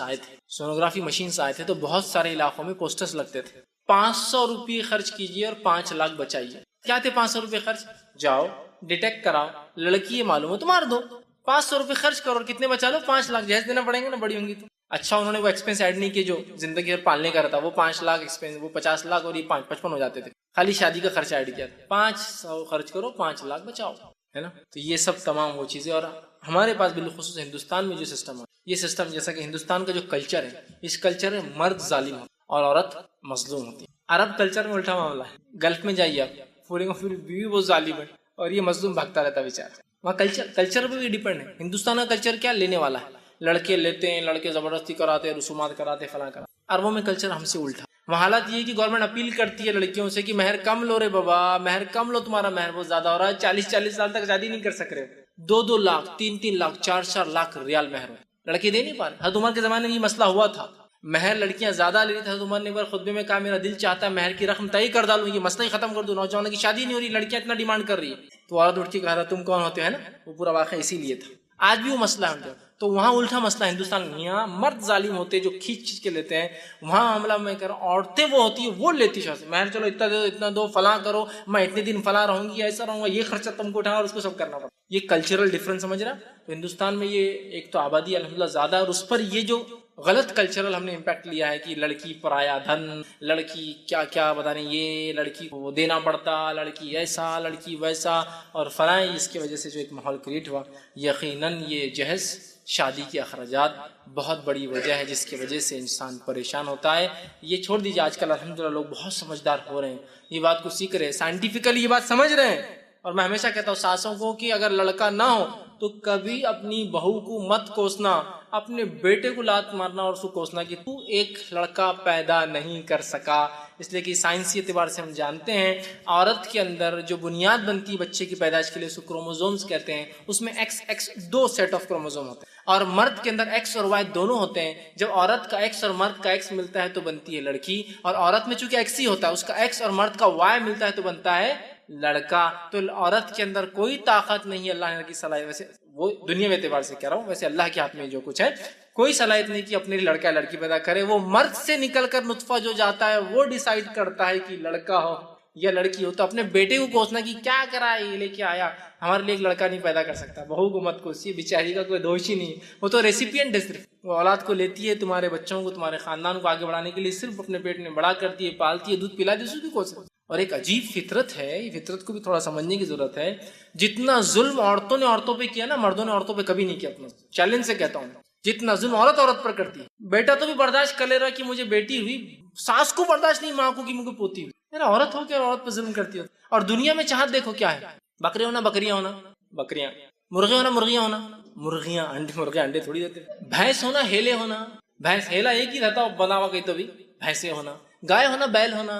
آئے تھے تو بہت سارے علاقوں میں پوسٹرز لگتے تھے, 500 روپے خرچ کیجیے اور 5 لاکھ بچائیے. کیا تھے 500 روپے خرچ؟ جاؤ ڈیٹیکٹ کراؤ, لڑکی یہ معلوم ہو تو مار دو. 500 روپے خرچ کرو اور کتنے بچا لو, 5 لاکھ. جہیز دینا پڑیں گے نا, بڑی ہوں گی تو. اچھا انہوں نے وہ ایکسپینس ایڈ نہیں کیے جو زندگی بھر پالنے کا رہتا, وہ 5 لاکھ ایکسپینس, وہ 50 لاکھ اور یہ 55 ہو جاتے تھے. خالی شادی کا خرچہ ایڈ کیا, 500 خرچ کرو 5 لاکھ بچاؤ, ہے نا. تو یہ سب تمام وہ چیزیں. اور ہمارے پاس بالخصوص ہندوستان میں جو سسٹم ہے, یہ سسٹم جیسا کہ ہندوستان کا جو کلچر ہے, اس کلچر میں مرد ظالم ہوتا اور عورت مظلوم ہوتی ہے. عرب کلچر میں الٹا معاملہ ہے. گلف میں جائیے آپ, پورے کا پوری بیوی وہ ظالم ہے اور یہ مظلوم بھاگتا رہتا بیچارہ. وہاں کلچر پہ بھی ڈیپینڈ ہے. ہندوستان کا کلچر کیا لینے والا ہے, لڑکے لیتے ہیں, لڑکے زبردستی کراتے ہیں, رسومات کراتے, فلاں کراتے. عربوں میں کلچر ہم سے الٹا. وہاں حالات یہ کہ گورنمنٹ اپیل کرتی ہے لڑکیوں سے کہ مہر کم لو رے بابا, مہر کم لو, تمہارا مہر بہت زیادہ ہو رہا ہے, 40 سال تک شادی نہیں کر سک رہے, 2 لاکھ 3 لاکھ 4 لاکھ ریال مہر ہے, لڑکے دے نہیں پا رہے. حضرت عمر کے زمانے میں یہ مسئلہ ہوا تھا, مہر لڑکیاں زیادہ لے رہی تھیں. حضرت عمر نے ایک بار خطبے میں کہا میرا دل چاہتا ہے مہر کی رقم طے کر ڈالوں, یہ مسئلہ ہی ختم کر دوں, نوجوانوں کی شادی نہیں ہو رہی, لڑکیاں اتنا ڈیمانڈ کر رہی ہے. تو عورت اٹھ کے کہا تھا تم کون ہوتے ہیں نا, وہ پورا واقعہ اسی لیے تھا. آج بھی وہ مسئلہ ہے. تو وہاں الٹا مسئلہ ہندوستان میں, یہاں مرد ظالم ہوتے جو کھینچ کے لیتے ہیں. وہاں معاملہ میں کہہ رہا ہوں عورتیں وہ ہوتی ہیں وہ لیتی شاید مہر, چلو اتنا دے دو, اتنا دو, فلاں کرو, میں اتنے دن فلاں رہوں گی, ایسا رہوں گا, یہ خرچہ تم کو اٹھانا اور اس کو سب کرنا پڑا. یہ کلچرل ڈفرینس سمجھ رہا. تو ہندوستان میں یہ ایک تو آبادی الحمدللہ زیادہ ہے, اور اس پر یہ جو غلط کلچرل ہم نے امپیکٹ لیا ہے کہ لڑکی پرایا دھن, لڑکی کیا کیا بتا رہے, یہ لڑکی کو دینا پڑتا, لڑکی ایسا, لڑکی ویسا, اور فلاں. اس کی وجہ سے جو ایک ماحول کریٹ ہوا, یقیناً یہ جہیز شادی کے اخراجات بہت بڑی وجہ ہے جس کی وجہ سے انسان پریشان ہوتا ہے. یہ چھوڑ دیجیے, آج کل الحمدللہ لوگ بہت سمجھدار ہو رہے ہیں, یہ بات کو سیکھ رہے ہیں, سائنٹیفکلی یہ بات سمجھ رہے ہیں. اور میں ہمیشہ کہتا ہوں ساسوں کو کہ اگر لڑکا نہ ہو تو کبھی اپنی بہو کو مت کوسنا, اپنے بیٹے کو لات مارنا اور اس کو کوسنا کہ تو ایک لڑکا پیدا نہیں کر سکا. اس لیے کہ سائنسی اعتبار سے ہم جانتے ہیں عورت کے اندر جو بنیاد بنتی ہے بچے کی پیدائش کے لیے, اس کو کروموزومز کہتے ہیں. اس میں ایکس 2 سیٹ آف کروموزوم ہوتے ہیں, اور مرد کے اندر ایکس اور وائی دونوں ہوتے ہیں. جب عورت کا ایکس اور مرد کا ایکس ملتا ہے تو بنتی ہے لڑکی, اور عورت میں چونکہ ایکس ہی ہوتا ہے, اس کا ایکس اور مرد کا وائی ملتا ہے تو بنتا ہے لڑکا. تو عورت کے اندر کوئی طاقت نہیں ہے, اللہ نے کی صلاحیت, ویسے وہ دنیا میں اعتبار سے کہہ رہا ہوں, ویسے اللہ کے ہاتھ میں جو کچھ ہے کوئی صلاحیت نہیں کہ اپنے لڑکا لڑکی پیدا کرے. وہ مرد سے نکل کر نطفہ جو جاتا ہے وہ ڈیسائیڈ کرتا ہے کہ لڑکا ہو یا لڑکی ہو تو اپنے بیٹے کو کوسنا کہ کیا کرا یہ لے کے آیا, ہمارے لیے ایک لڑکا نہیں پیدا کر سکتا. بہو کو مت کوسیے, بیچاری کا کوئی دوش ہی نہیں, وہ تو ریسیپینٹ ہے صرف. وہ اولاد کو لیتی ہے, تمہارے بچوں کو, تمہارے خاندان کو آگے بڑھانے کے لیے صرف اپنے پیٹ میں بڑا کرتی ہے, پالتی ہے, دودھ پلاتی ہے, اس کو کوسے. اور ایک عجیب فطرت ہے, یہ فطرت کو بھی تھوڑا سمجھنے کی ضرورت ہے. جتنا ظلم عورتوں نے عورتوں پہ کیا نا, مردوں نے عورتوں پہ کبھی نہیں کیا. اپنا چیلنج سے کہتا ہوں, جتنا ظلم عورت پر کرتی ہے. بیٹا تو بھی برداشت کر لے رہا کہ مجھے بیٹی ہوئی, ساس کو برداشت نہیں, ماں کو کہ مجھے پوتی ہوئی. میرا عورت ہو کے عورت پہ ظلم کرتی ہو. اور دنیا میں چاہت دیکھو کیا ہے, بکرے ہونا بکریاں ہونا بکریاں, مرغے ہونا مرغیاں ہونا مرغیاں, مرغے انڈے تھوڑی دیتے. بھینس ہونا ہیلے ہونا, بھینس ہیلا ایک ہی رہتا بنا ہوا کہیں تو بھی, بھینسے ہونا. گائے ہونا بیل ہونا,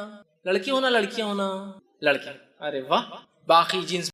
لڑکی ہونا لڑکیاں ہونا لڑکیاں. ارے واہ, باقی جنس